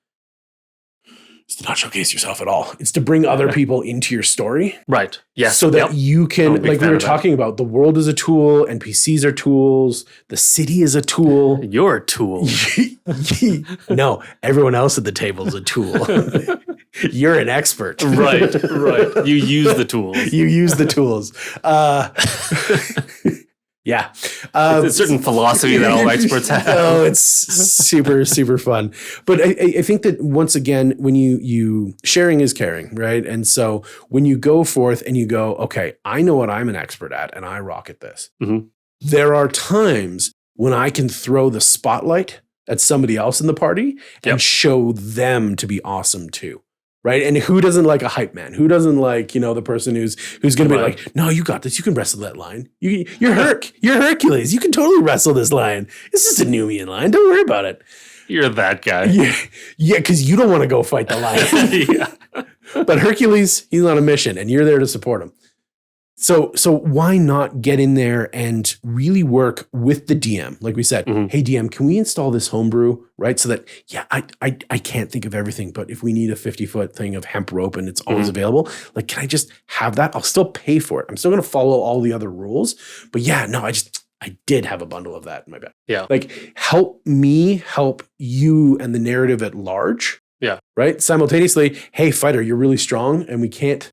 is to not showcase yourself at all. It's to bring other people into your story. Right. Yes. So that you can, like we were talking about, the world is a tool, NPCs are tools, the city is a tool. You're a tool. No, everyone else at the table is a tool. You're an expert. Yeah. It's a certain philosophy that all experts have. Oh, it's super, super fun. But I think that once again, when you sharing is caring, right? And so when you go forth and you go, okay, I know what I'm an expert at and I rock at this. Mm-hmm. There are times when I can throw the spotlight at somebody else in the party and show them to be awesome too. Right. And who doesn't like a hype man? Who doesn't like, the person who's going to be like, no, you got this. You can wrestle that lion. You're Hercules. You can totally wrestle this lion. It's just a Numian lion. Don't worry about it. You're that guy. Yeah. Because you don't want to go fight the lion. But Hercules, he's on a mission and you're there to support him. So why not get in there and really work with the DM? Like we said, hey, DM, can we install this homebrew? Right. So that, I can't think of everything, but if we need a 50-foot thing of hemp rope and it's always available, like, can I just have that? I'll still pay for it. I'm still going to follow all the other rules. But I did have a bundle of that in my bag. Yeah. Like, help me help you and the narrative at large. Yeah. Right. Simultaneously, hey, fighter, you're really strong and we can't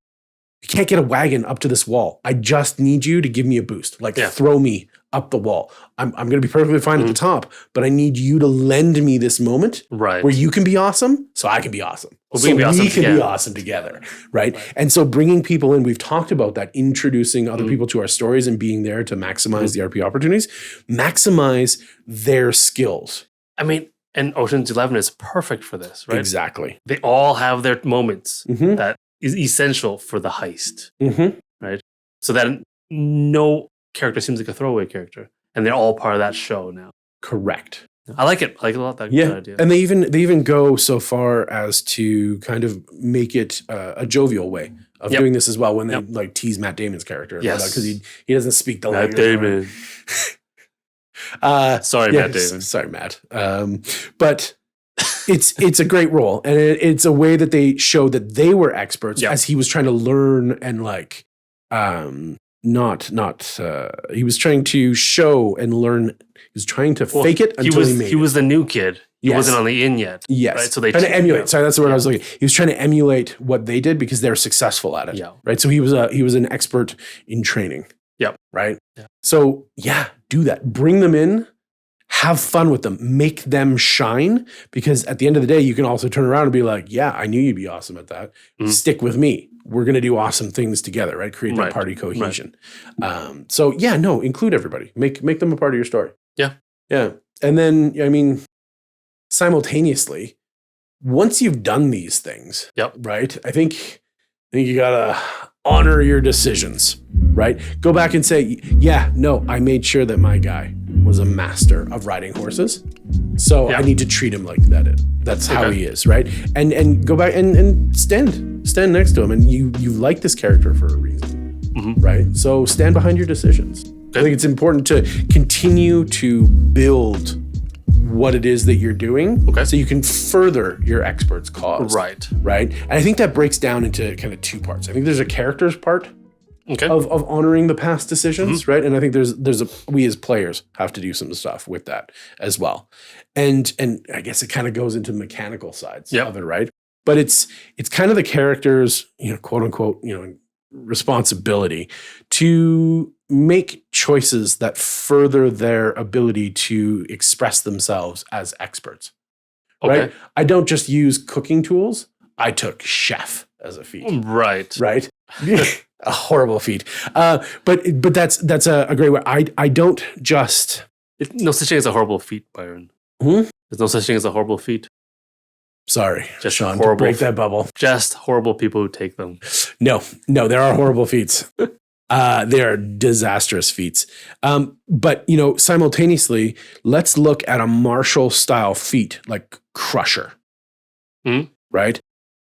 get a wagon up to this wall. I just need you to give me a boost. Like, throw me up the wall. I'm going to be perfectly fine at the top, but I need you to lend me this moment where you can be awesome, so I can be awesome. Well, so we can be awesome together, right? And so bringing people in, we've talked about that, introducing other people to our stories and being there to maximize the RP opportunities, maximize their skills. I mean, and Ocean's 11 is perfect for this, right? Exactly. They all have their moments that is essential for the heist, right? So that no character seems like a throwaway character, and they're all part of that show now. Correct. I like it. I like it a lot. That idea. And they even go so far as to kind of make it a jovial way of doing this as well. When they like tease Matt Damon's character, because he doesn't speak the language. Matt Damon. Sorry, Matt Damon. Sorry, Matt. But. It's a great role, and it's a way that they show that they were experts as he was trying to learn and he was trying to show and learn. He was trying to fake it until he made it. He was the new kid. He wasn't on the in yet. Yes. Right? So they trying to emulate. Sorry, that's the word I was looking. He was trying to emulate what they did because they're successful at it. Yeah. Right. So he was an expert in training. Yep. Right. Yeah. So do that. Bring them in. Have fun with them, make them shine, because at the end of the day, you can also turn around and be like, yeah, I knew you'd be awesome at that. Stick with me. We're going to do awesome things together, right? Create that party cohesion. Right. Include everybody. Make them a part of your story. Yeah. Yeah. And then, simultaneously, once you've done these things, right? I think you got to honor your decisions, right? Go back and say, I made sure that my guy was a master of riding horses. So I need to treat him like that. That's how he is, right? And go back and stand next to him. And you like this character for a reason, right? So stand behind your decisions. I think it's important to continue to build what it is that you're doing so you can further your expert's cause. Right. And I think that breaks down into kind of two parts. I think there's a character's part of honoring the past decisions, right? And I think we as players have to do some stuff with that as well. And I guess it kind of goes into mechanical sides of it, right? But it's kind of the character's, quote unquote, responsibility to make choices that further their ability to express themselves as experts. Right? I don't just use cooking tools. I took chef as a feat. Right. A horrible feat. But that's a great way. I don't just... No such thing as a horrible feat, Byron. There's no such thing as a horrible feat. Sorry, just Sean, to break that bubble. Just horrible people who take them. No, there are horrible feats. They are disastrous feats. But, simultaneously, let's look at a martial style feat like Crusher. Right?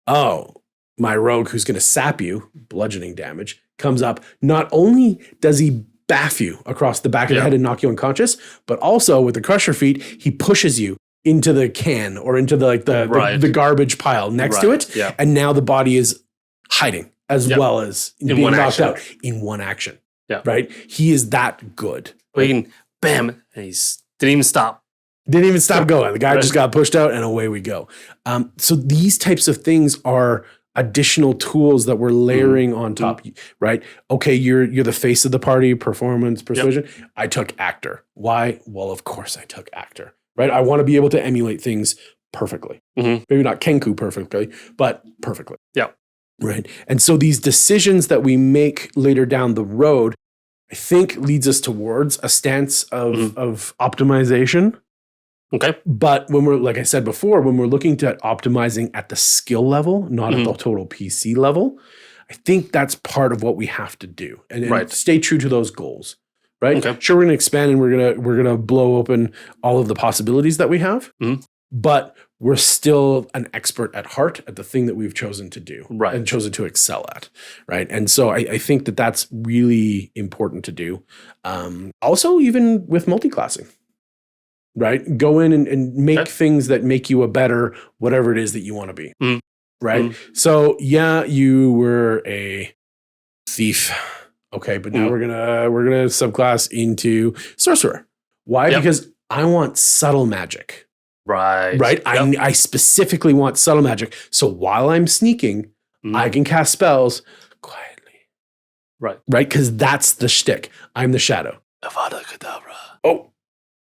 Oh, my rogue who's going to sap you, bludgeoning damage, comes up. Not only does he baff you across the back of the head and knock you unconscious, but also with the Crusher feat, he pushes you into the can or into the garbage pile next to it. Yeah. And now the body is hiding as well as being knocked out in one action. Yeah. Right? He is that good. Bam. And he didn't even stop. Didn't even stop going. The guy just got pushed out and away we go. So these types of things are additional tools that we're layering on top, right? Okay, you're the face of the party, performance, persuasion. Yep. I took actor. Why? Well, of course I took actor, right? I want to be able to emulate things perfectly. Maybe not Kenku perfectly, but perfectly. Yeah. Right. And so these decisions that we make later down the road, I think leads us towards a stance of optimization. Okay. But when we're, like I said before, when we're looking at optimizing at the skill level, not at the total PC level, I think that's part of what we have to do. And stay true to those goals. Right. Okay. Sure, we're gonna expand and we're gonna blow open all of the possibilities that we have. But we're still an expert at heart at the thing that we've chosen to do and chosen to excel at, right? And so I think that that's really important to do. Also, even with multi-classing, right? Go in and make things that make you a better whatever it is that you want to be, right? So yeah, you were a thief, okay, but now we're gonna subclass into sorcerer. Why? Because I want subtle magic. Right. Right. Yep. I specifically want subtle magic. So while I'm sneaking, I can cast spells quietly. Right. Right. Because that's the shtick. I'm the shadow. Avada Kedavra.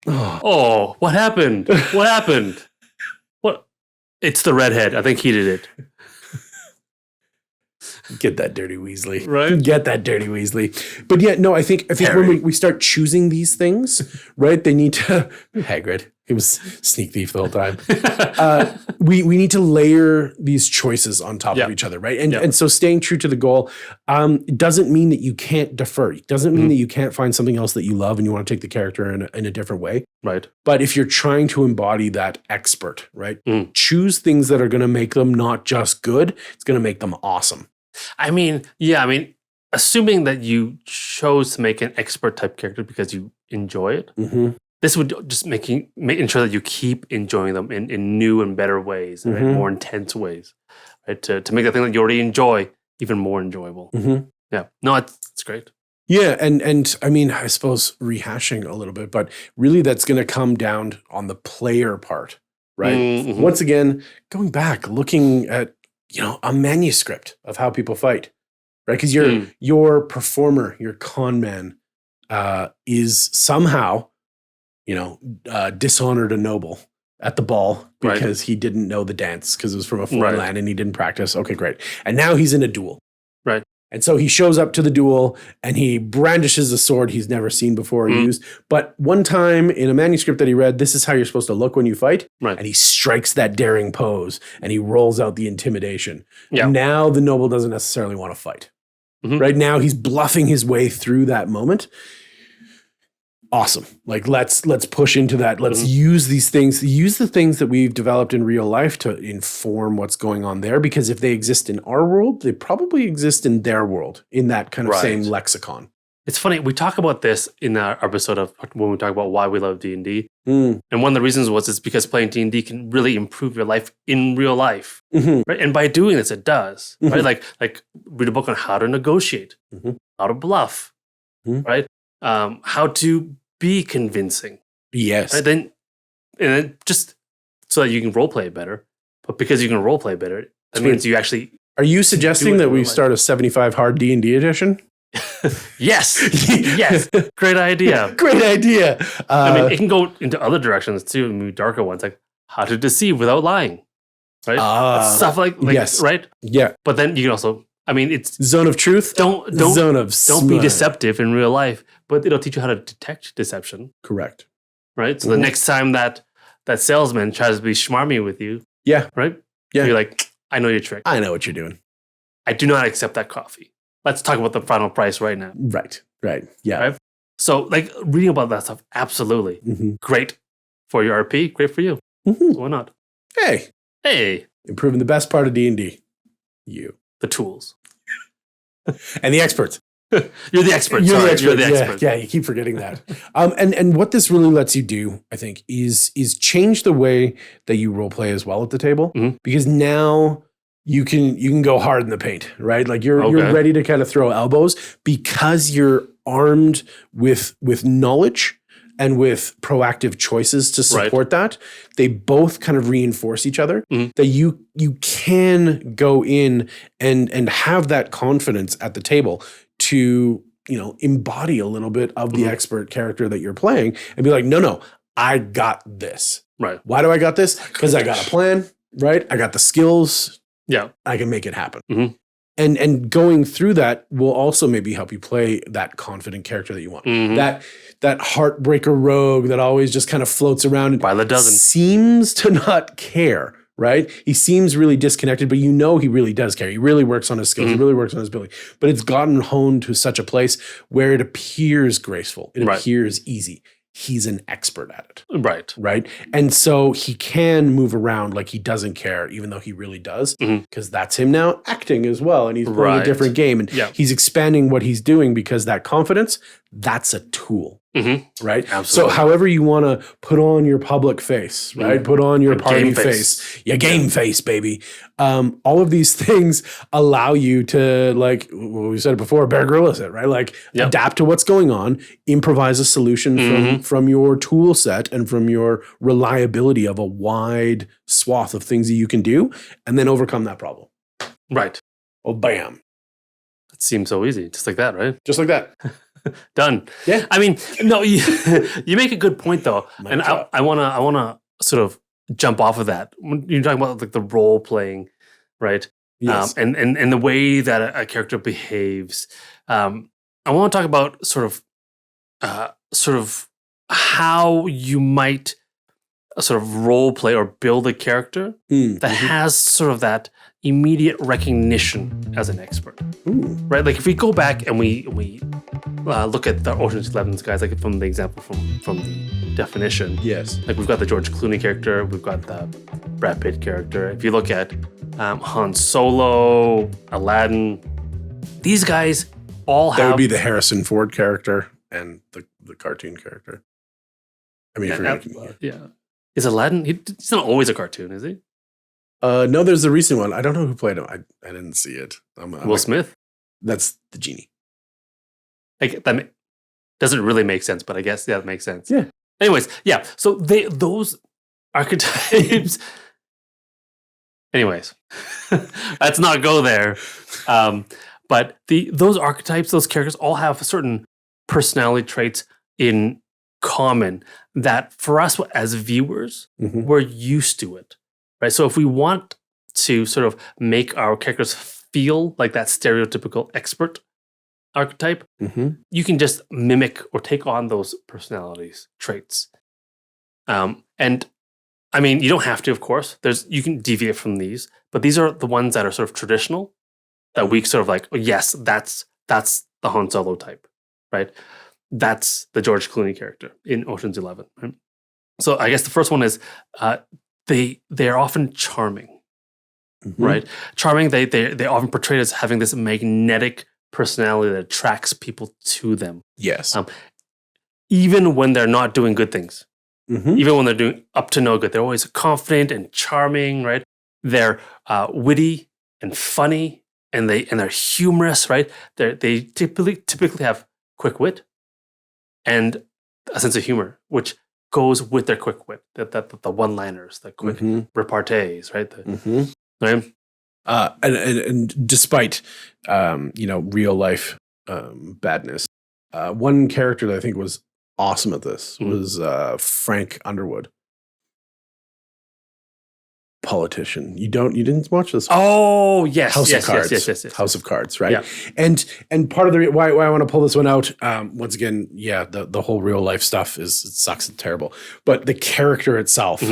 Oh, what happened? What happened? What? It's the redhead. I think he did it. Get that dirty Weasley. Right. Get that dirty Weasley. But yeah, no, I think when we start choosing these things, right, they need to Hagrid. He was sneak thief the whole time. We need to layer these choices on top of each other, right? And so staying true to the goal doesn't mean that you can't defer. It doesn't mean that you can't find something else that you love and you want to take the character in a different way. Right. But if you're trying to embody that expert, right, choose things that are going to make them not just good, it's going to make them awesome. I mean, assuming that you chose to make an expert type character because you enjoy it, this would just making sure that you keep enjoying them in new and better ways, right? More intense ways, right? To make the thing that you already enjoy even more enjoyable. Yeah, no, it's great. Yeah, and I mean, I suppose rehashing a little bit, but really that's going to come down on the player part, right? Once again, going back, looking at a manuscript of how people fight, right? Because your performer, your con man, is somehow, dishonored a noble at the ball because he didn't know the dance because it was from a foreign land and he didn't practice. Okay, great. And now he's in a duel. Right. And so he shows up to the duel and he brandishes a sword he's never seen before or used. But one time in a manuscript that he read, this is how you're supposed to look when you fight. Right. And he strikes that daring pose and he rolls out the intimidation. Yeah. Now the noble doesn't necessarily want to fight. Right now he's bluffing his way through that moment. Awesome. Like let's push into that. Let's use these things, use the things that we've developed in real life to inform what's going on there. Because if they exist in our world, they probably exist in their world in that kind of same lexicon. It's funny. We talk about this in our episode of when we talk about why we love D&D. And one of the reasons was because playing D&D can really improve your life in real life. Right. And by doing this, it does. Right. Like read a book on how to negotiate, how to bluff, right? How to be convincing. Yes. Right? And then just so that you can role play better. But because you can role play better, that means you actually. Are you suggesting that we start a 75 hard D&D edition? Yes. Yes. Great idea. Great idea. I mean, it can go into other directions too, maybe darker ones, like how to deceive without lying. Right? Stuff like yes. Right? Yeah. But then you can also, I mean, it's zone of truth. Don't be deceptive in real life, but it'll teach you how to detect deception. Correct. Right. So the next time that salesman tries to be schmarmy with you, right? Yeah. You're like, I know your trick. I know what you're doing. I do not accept that coffee. Let's talk about the final price right now. Right. Yeah. Right? So like reading about that stuff, absolutely great for your RP, great for you. So why not? Hey, improving the best part of D&D. You. The tools. And the experts. You're the expert. You're Sorry, the expert. You're the expert. Yeah, you keep forgetting that. And what this really lets you do, I think, is change the way that you role play as well at the table. Because now you can go hard in the paint, right? Like you're ready to kind of throw elbows because you're armed with knowledge and with proactive choices to support that, they both kind of reinforce each other. That you can go in and have that confidence at the table to, embody a little bit of the expert character that you're playing and be like, no, I got this. Right. Why do I got this? Because I got a plan, right? I got the skills. Yeah. I can make it happen. And going through that will also maybe help you play that confident character that you want. That heartbreaker rogue that always just kind of floats around and by the dozen seems to not care, right? He seems really disconnected, but he really does care. He really works on his skills. He really works on his ability. But it's gotten honed to such a place where it appears graceful. It appears easy. He's an expert at it. Right. And so he can move around like he doesn't care, even though he really does, because that's him now acting as well. And he's playing a different game. And he's expanding what he's doing because that confidence, that's a tool. Right. Absolutely. So however you want to put on your public face, right? Put on your party face. Your game face, baby. All of these things allow you to, like we said it before, Bear Grylls it, right? Like adapt to what's going on, improvise a solution from your tool set and from your reliability of a wide swath of things that you can do, and then overcome that problem. Right. Oh, bam. It seems so easy. Just like that, right? Just like that. Done. Yeah. I mean, no, you make a good point though. And I wanna sort of jump off of that. When you're talking about like the role playing, right? Yes. And the way that a character behaves. I want to talk about sort of how you might sort of role play or build a character that has sort of that immediate recognition as an expert. Right? Like if we go back and we look at the Ocean's 11 guys, like from the example from the definition. Yes. Like we've got the George Clooney character, we've got the Brad Pitt character. If you look at Han Solo, Aladdin, these guys all have... That would be the Harrison Ford character and the cartoon character. I mean, yeah. Is Aladdin... He's not always a cartoon, is he? No, there's a recent one. I don't know who played him. I didn't see it. Will Smith? That's the genie. Like that doesn't really make sense, but I guess that makes sense. Yeah. Anyways, yeah. So those archetypes. Anyways, let's not go there. But those archetypes, those characters, all have certain personality traits in common that, for us as viewers, we're used to it, right? So if we want to sort of make our characters feel like that stereotypical expert archetype, you can just mimic or take on those personalities traits. And I mean, you don't have to, of course. You can deviate from these, but these are the ones that are sort of traditional that we sort of like, oh, yes, that's the Han Solo type, right? That's the George Clooney character in Ocean's 11. Right? So I guess the first one is they're often charming, right? Charming. They often portrayed as having this magnetic personality that attracts people to them. Yes. Even when they're not doing good things, even when they're doing up to no good, they're always confident and charming, right? They're witty and funny, and they're humorous, right? They typically have quick wit and a sense of humor, which goes with their quick wit. The one-liners, the quick repartees, right? Right. And despite real life badness, one character that I think was awesome at this was Frank Underwood, politician. You didn't watch this? Oh yes, House of Cards. Yes. House of Cards, right? Yeah. And part of the why I want to pull this one out, once again, the whole real life stuff it sucks and terrible, but the character itself,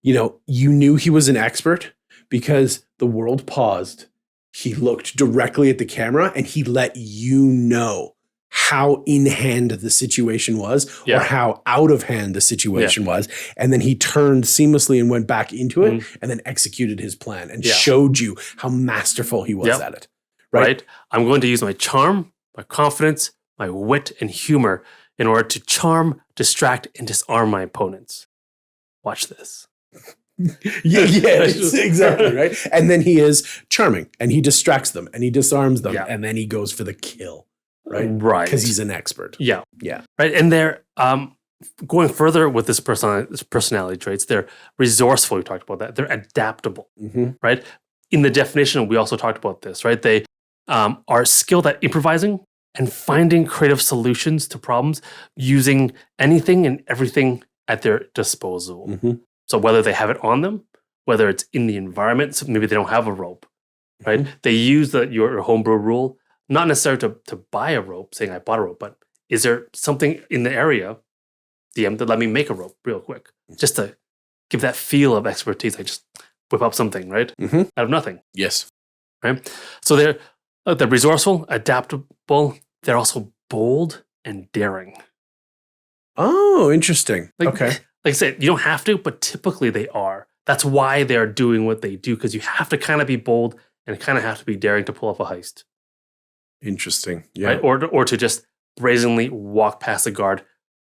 you knew he was an expert because the world paused. He looked directly at the camera and he let you know how in hand the situation was or how out of hand the situation was. And then he turned seamlessly and went back into it and then executed his plan and showed you how masterful he was at it. Right? I'm going to use my charm, my confidence, my wit and humor in order to charm, distract, and disarm my opponents. Watch this. Exactly, right? And then he is charming and he distracts them and he disarms them and then he goes for the kill. Right. Because he's an expert. Yeah. Yeah. Right. And they're going further with this personality traits, they're resourceful. We talked about that. They're adaptable, right? In the definition, we also talked about this, right? They are skilled at improvising and finding creative solutions to problems using anything and everything at their disposal. So whether they have it on them, whether it's in the environment, so maybe they don't have a rope, right? They use your homebrew rule, not necessarily to buy a rope, saying I bought a rope, but is there something in the area, DM, that let me make a rope real quick, just to give that feel of expertise. I just whip up something, right? Out of nothing. Yes. Right? So they're resourceful, adaptable. They're also bold and daring. Oh, interesting. Okay. Like I said, you don't have to, but typically they are. That's why they're doing what they do, because you have to kind of be bold and kind of have to be daring to pull off a heist. Interesting. Yeah. Right? Or to just brazenly walk past a guard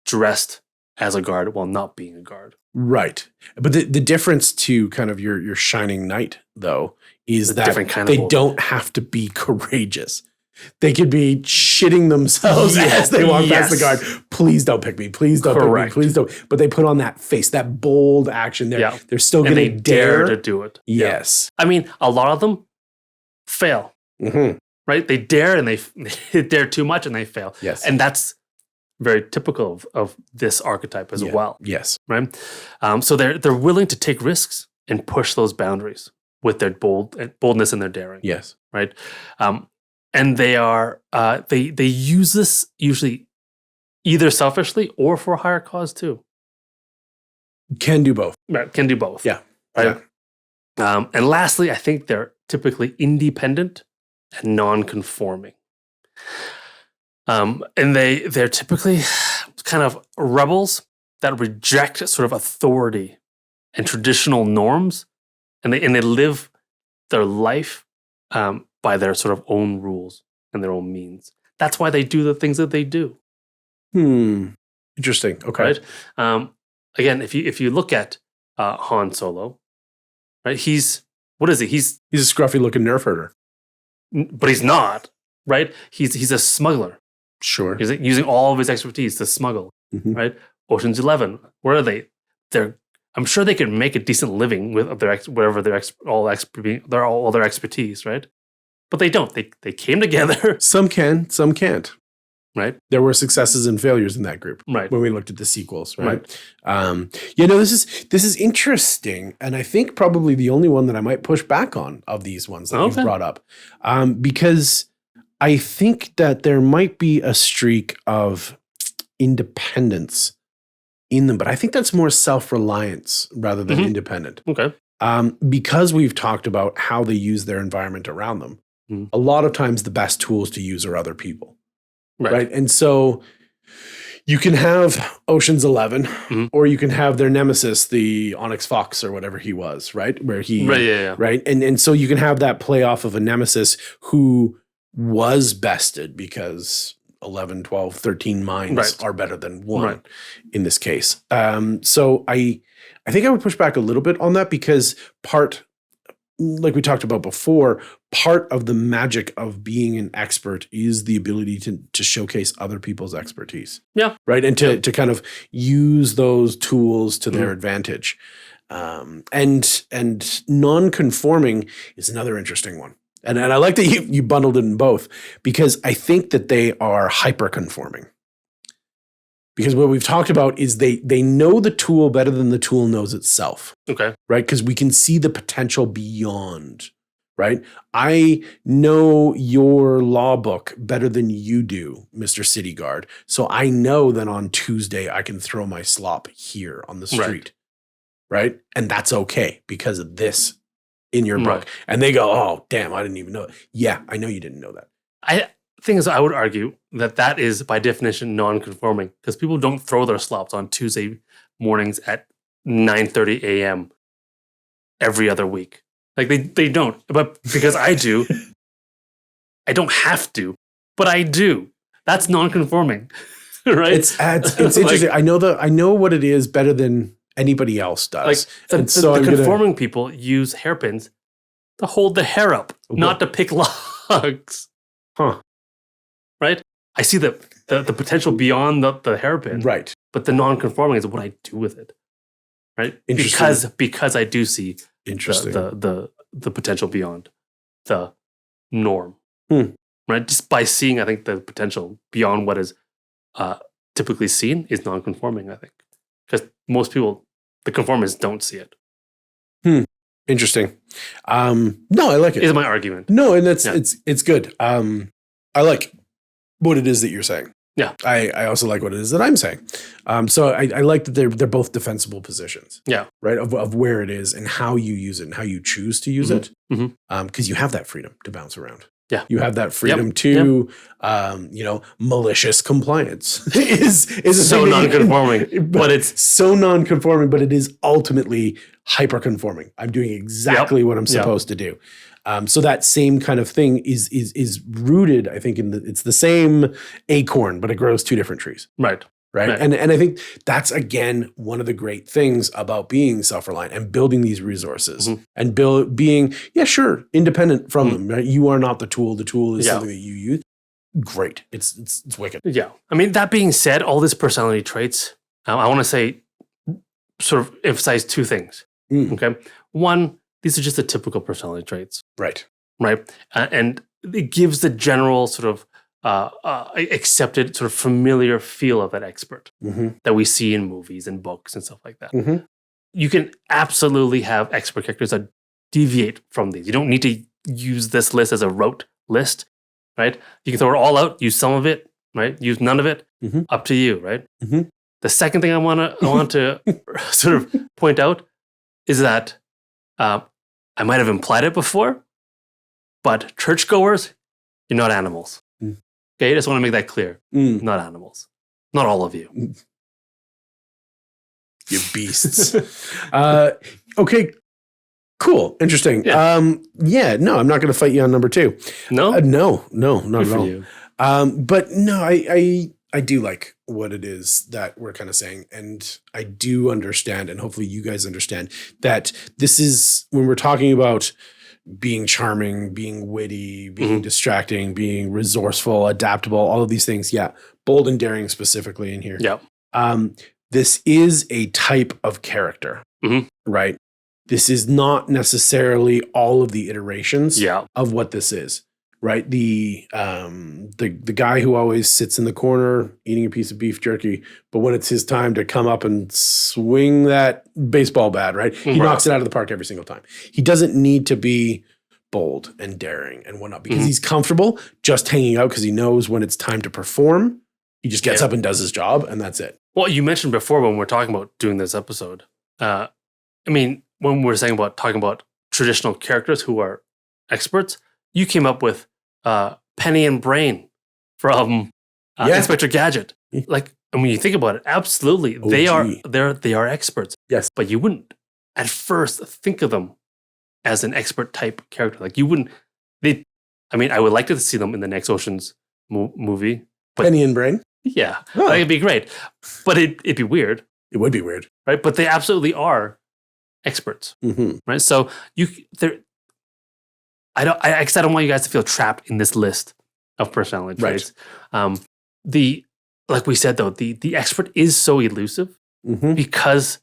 dressed as a guard while not being a guard. Right. But the difference to kind of your shining knight, though, is that they don't have to be courageous. They could be shitting themselves as they walk past the guard. Please don't pick me. Please don't pick me. Please don't. But they put on that face, that bold action. They're still going to dare to do it. Yes. I mean, a lot of them fail. Right? They dare and they dare too much and they fail. Yes. And that's very typical of this archetype as well. Yes. Right? So they're willing to take risks and push those boundaries with their boldness and their daring. Yes. Right? And they are they use this usually either selfishly or for a higher cause too. Can do both. Right, can do both. Yeah. Right. Yeah. And lastly, I think they're typically independent and non-conforming. And they're typically kind of rebels that reject sort of authority and traditional norms, and they live their life by their sort of own rules and their own means. That's why they do the things that they do. Interesting. Okay. Right. Again, if you look at Han Solo, right? What is he? He's a scruffy looking nerf herder, but he's not. Right. He's a smuggler. Sure. He's using all of his expertise to smuggle. Right. Ocean's 11. Where are they? I'm sure they could make a decent living with all their expertise. Right. But they don't. They came together. Some can, some can't. Right. There were successes and failures in that group. Right. When we looked at the sequels. Right. This is interesting, and I think probably the only one that I might push back on of these ones that you've brought up, because I think that there might be a streak of independence in them, but I think that's more self-reliance rather than independent. Okay. Because we've talked about how they use their environment around them. A lot of times the best tools to use are other people. Right. And so you can have Ocean's 11 or you can have their nemesis, the Onyx Fox or whatever he was, right? Where he, right. And so you can have that play off of a nemesis who was bested because 11, 12, 13 minds are better than one in this case. So I think I would push back a little bit on that because like we talked about before, part of the magic of being an expert is the ability to showcase other people's expertise. Yeah. Right. And to kind of use those tools to their advantage. And non-conforming is another interesting one. And I like that you bundled it in both because I think that they are hyper-conforming. Because what we've talked about is they know the tool better than the tool knows itself. Okay. Right? Because we can see the potential beyond, right? I know your law book better than you do, Mr. City Guard. So I know that on Tuesday I can throw my slop here on the street. Right? And that's okay because of this in your book. And they go, oh, damn, I didn't even know it. Yeah, I know you didn't know that. Thing is, I would argue that is by definition non-conforming because people don't throw their slops on Tuesday mornings at 9:30 a.m. every other week. Like they don't, but because I do, I don't have to, but I do. That's non-conforming, right? It's interesting. I know what it is better than anybody else does. Like the conforming people use hairpins to hold the hair up, not to pick logs. Huh. Right? I see the potential beyond the hairpin. Right. but the non-conforming is what I do with it, right? Because I do see the potential beyond the norm, right? Just by seeing, I think the potential beyond what is typically seen is non-conforming. I think because most people, the conformists, don't see it. Interesting. No, I like it. Is my argument. No, and it's good. I like what it is that you're saying. Yeah. I also like what it is that I'm saying. So I like that they're both defensible positions. Yeah. Right. Of where it is and how you use it and how you choose to use it. Because you have that freedom to bounce around. Yeah. You have that freedom to, malicious compliance is so non-conforming, but it's so non-conforming, but it is ultimately hyper-conforming. I'm doing exactly what I'm supposed to do. So that same kind of thing is rooted, I think, it's the same acorn, but it grows two different trees. Right. And I think that's, again, one of the great things about being self-reliant and building these resources and being, independent from them. Right? You are not the tool. The tool is something that you use. Great. It's wicked. Yeah. I mean, that being said, all these personality traits, I want to say, sort of emphasize two things. Okay. One, these are just the typical personality traits. Right. And it gives the general sort of accepted, sort of familiar feel of that expert that we see in movies and books and stuff like that. You can absolutely have expert characters that deviate from these. You don't need to use this list as a rote list, right? You can throw it all out, use some of it, right? Use none of it, up to you, right? The second thing I want to sort of point out is that I might have implied it before, but churchgoers, you're not animals. Okay, I just want to make that clear. Not animals. Not all of you. You beasts. Okay, cool. Interesting. Yeah. No, I'm not going to fight you on number 2. No? No, not at all. You. But no, I do like what it is that we're kind of saying. And I do understand, and hopefully you guys understand, that this is, when we're talking about being charming, being witty, being distracting, being resourceful, adaptable, all of these things. Yeah. Bold and daring specifically in here. Yeah. This is a type of character, right? This is not necessarily all of the iterations of what this is, right? The guy who always sits in the corner eating a piece of beef jerky, but when it's his time to come up and swing that baseball bat, right? He knocks it out of the park every single time. He doesn't need to be bold and daring and whatnot because he's comfortable just hanging out because he knows when it's time to perform. He just gets up and does his job, and that's it. Well, you mentioned before when we're talking about doing this episode, I mean, when we're saying about talking about traditional characters who are experts, you came up with Penny and Brain from Inspector Gadget. Like, and when you think about it, absolutely, they are experts. Yes, but you wouldn't at first think of them as an expert type character. Like you wouldn't. I mean, I would like to see them in the next Ocean's movie. But, Penny and Brain. Yeah, it'd be great, but it'd be weird. It would be weird, right? But they absolutely are experts, right? So I don't want you guys to feel trapped in this list of personality traits. Like we said though, the expert is so elusive because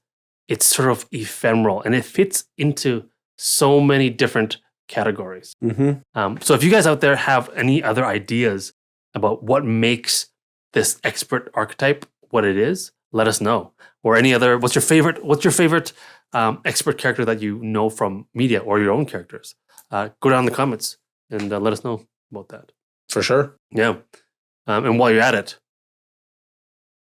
it's sort of ephemeral and it fits into so many different categories. So if you guys out there have any other ideas about what makes this expert archetype what it is, let us know. Or any other, what's your favorite expert character that you know from media or your own characters? Go down in the comments and let us know about that. For sure. Yeah. And while you're at it,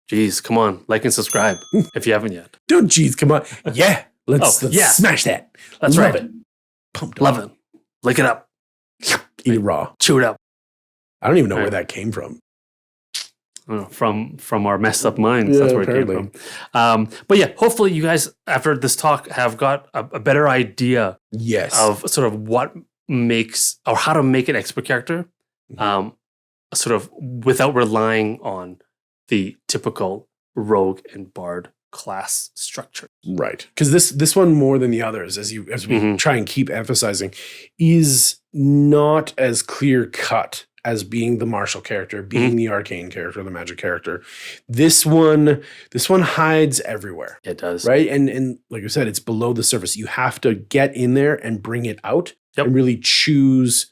geez, come on, like and subscribe if you haven't yet. Don't geez, come on. Yeah. Let's smash that. That's Love right. it. Pumped Love it. Lick it up. Eat it raw. Chew it up. I don't even know where that came from. From our messed up minds. That's where apparently. It came from. But yeah, hopefully you guys, after this talk, have got a better idea of sort of what makes, or how to make an expert character, sort of without relying on the typical rogue and bard class structure. Right. Because this one, more than the others, as we try and keep emphasizing, is not as clear cut as being the martial character, being the arcane character, the magic character. This one hides everywhere. It does. Right? And like I said, it's below the surface. You have to get in there and bring it out and really choose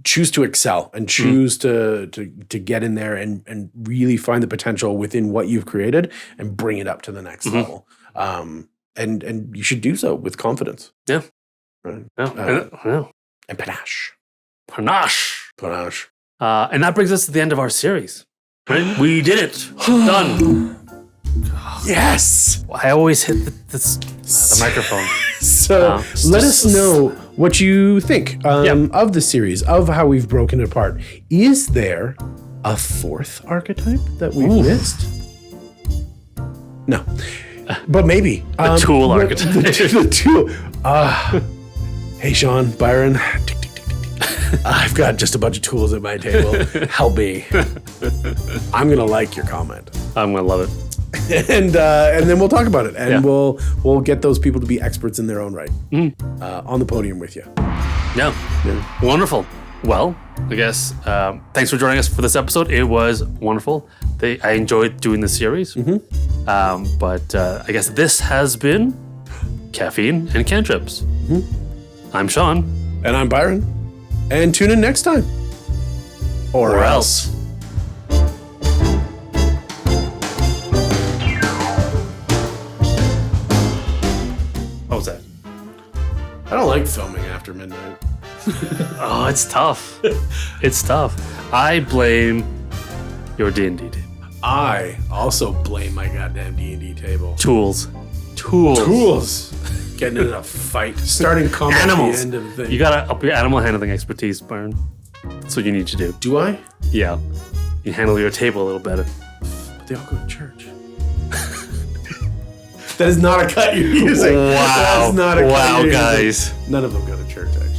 to excel and choose to get in there and really find the potential within what you've created and bring it up to the next level. And you should do so with confidence. Yeah. Right. And panache. Panache. And that brings us to the end of our series. Right? We did it. Done. Yes. I always hit the microphone. So let us know what you think of the series, of how we've broken it apart. Is there a fourth archetype that we've missed? No. But maybe. The tool archetype. The tool. Hey, Sean, Byron. I've got just a bunch of tools at my table. Help me. I'm going to like your comment. I'm going to love it. And then we'll talk about it. And we'll get those people to be experts in their own right on the podium with you. Yeah. Wonderful. Well, I guess thanks for joining us for this episode. It was wonderful. I enjoyed doing the series. But I guess this has been Caffeine and Cantrips. I'm Sean. And I'm Byron. And tune in next time. Or else. What was that? I don't like filming after midnight. Oh, it's tough. It's tough. I blame your D&D team. I also blame my goddamn D&D table. Tools. Getting in a fight. Starting combat Animals. at the end of the thing. You gotta up your animal handling expertise, Byron. That's what you need to do. Do I? Yeah. You handle your table a little better. But they all go to church. That is not a cut you're using. Wow. That's not a cut you're guys. using. None of them go to church, actually.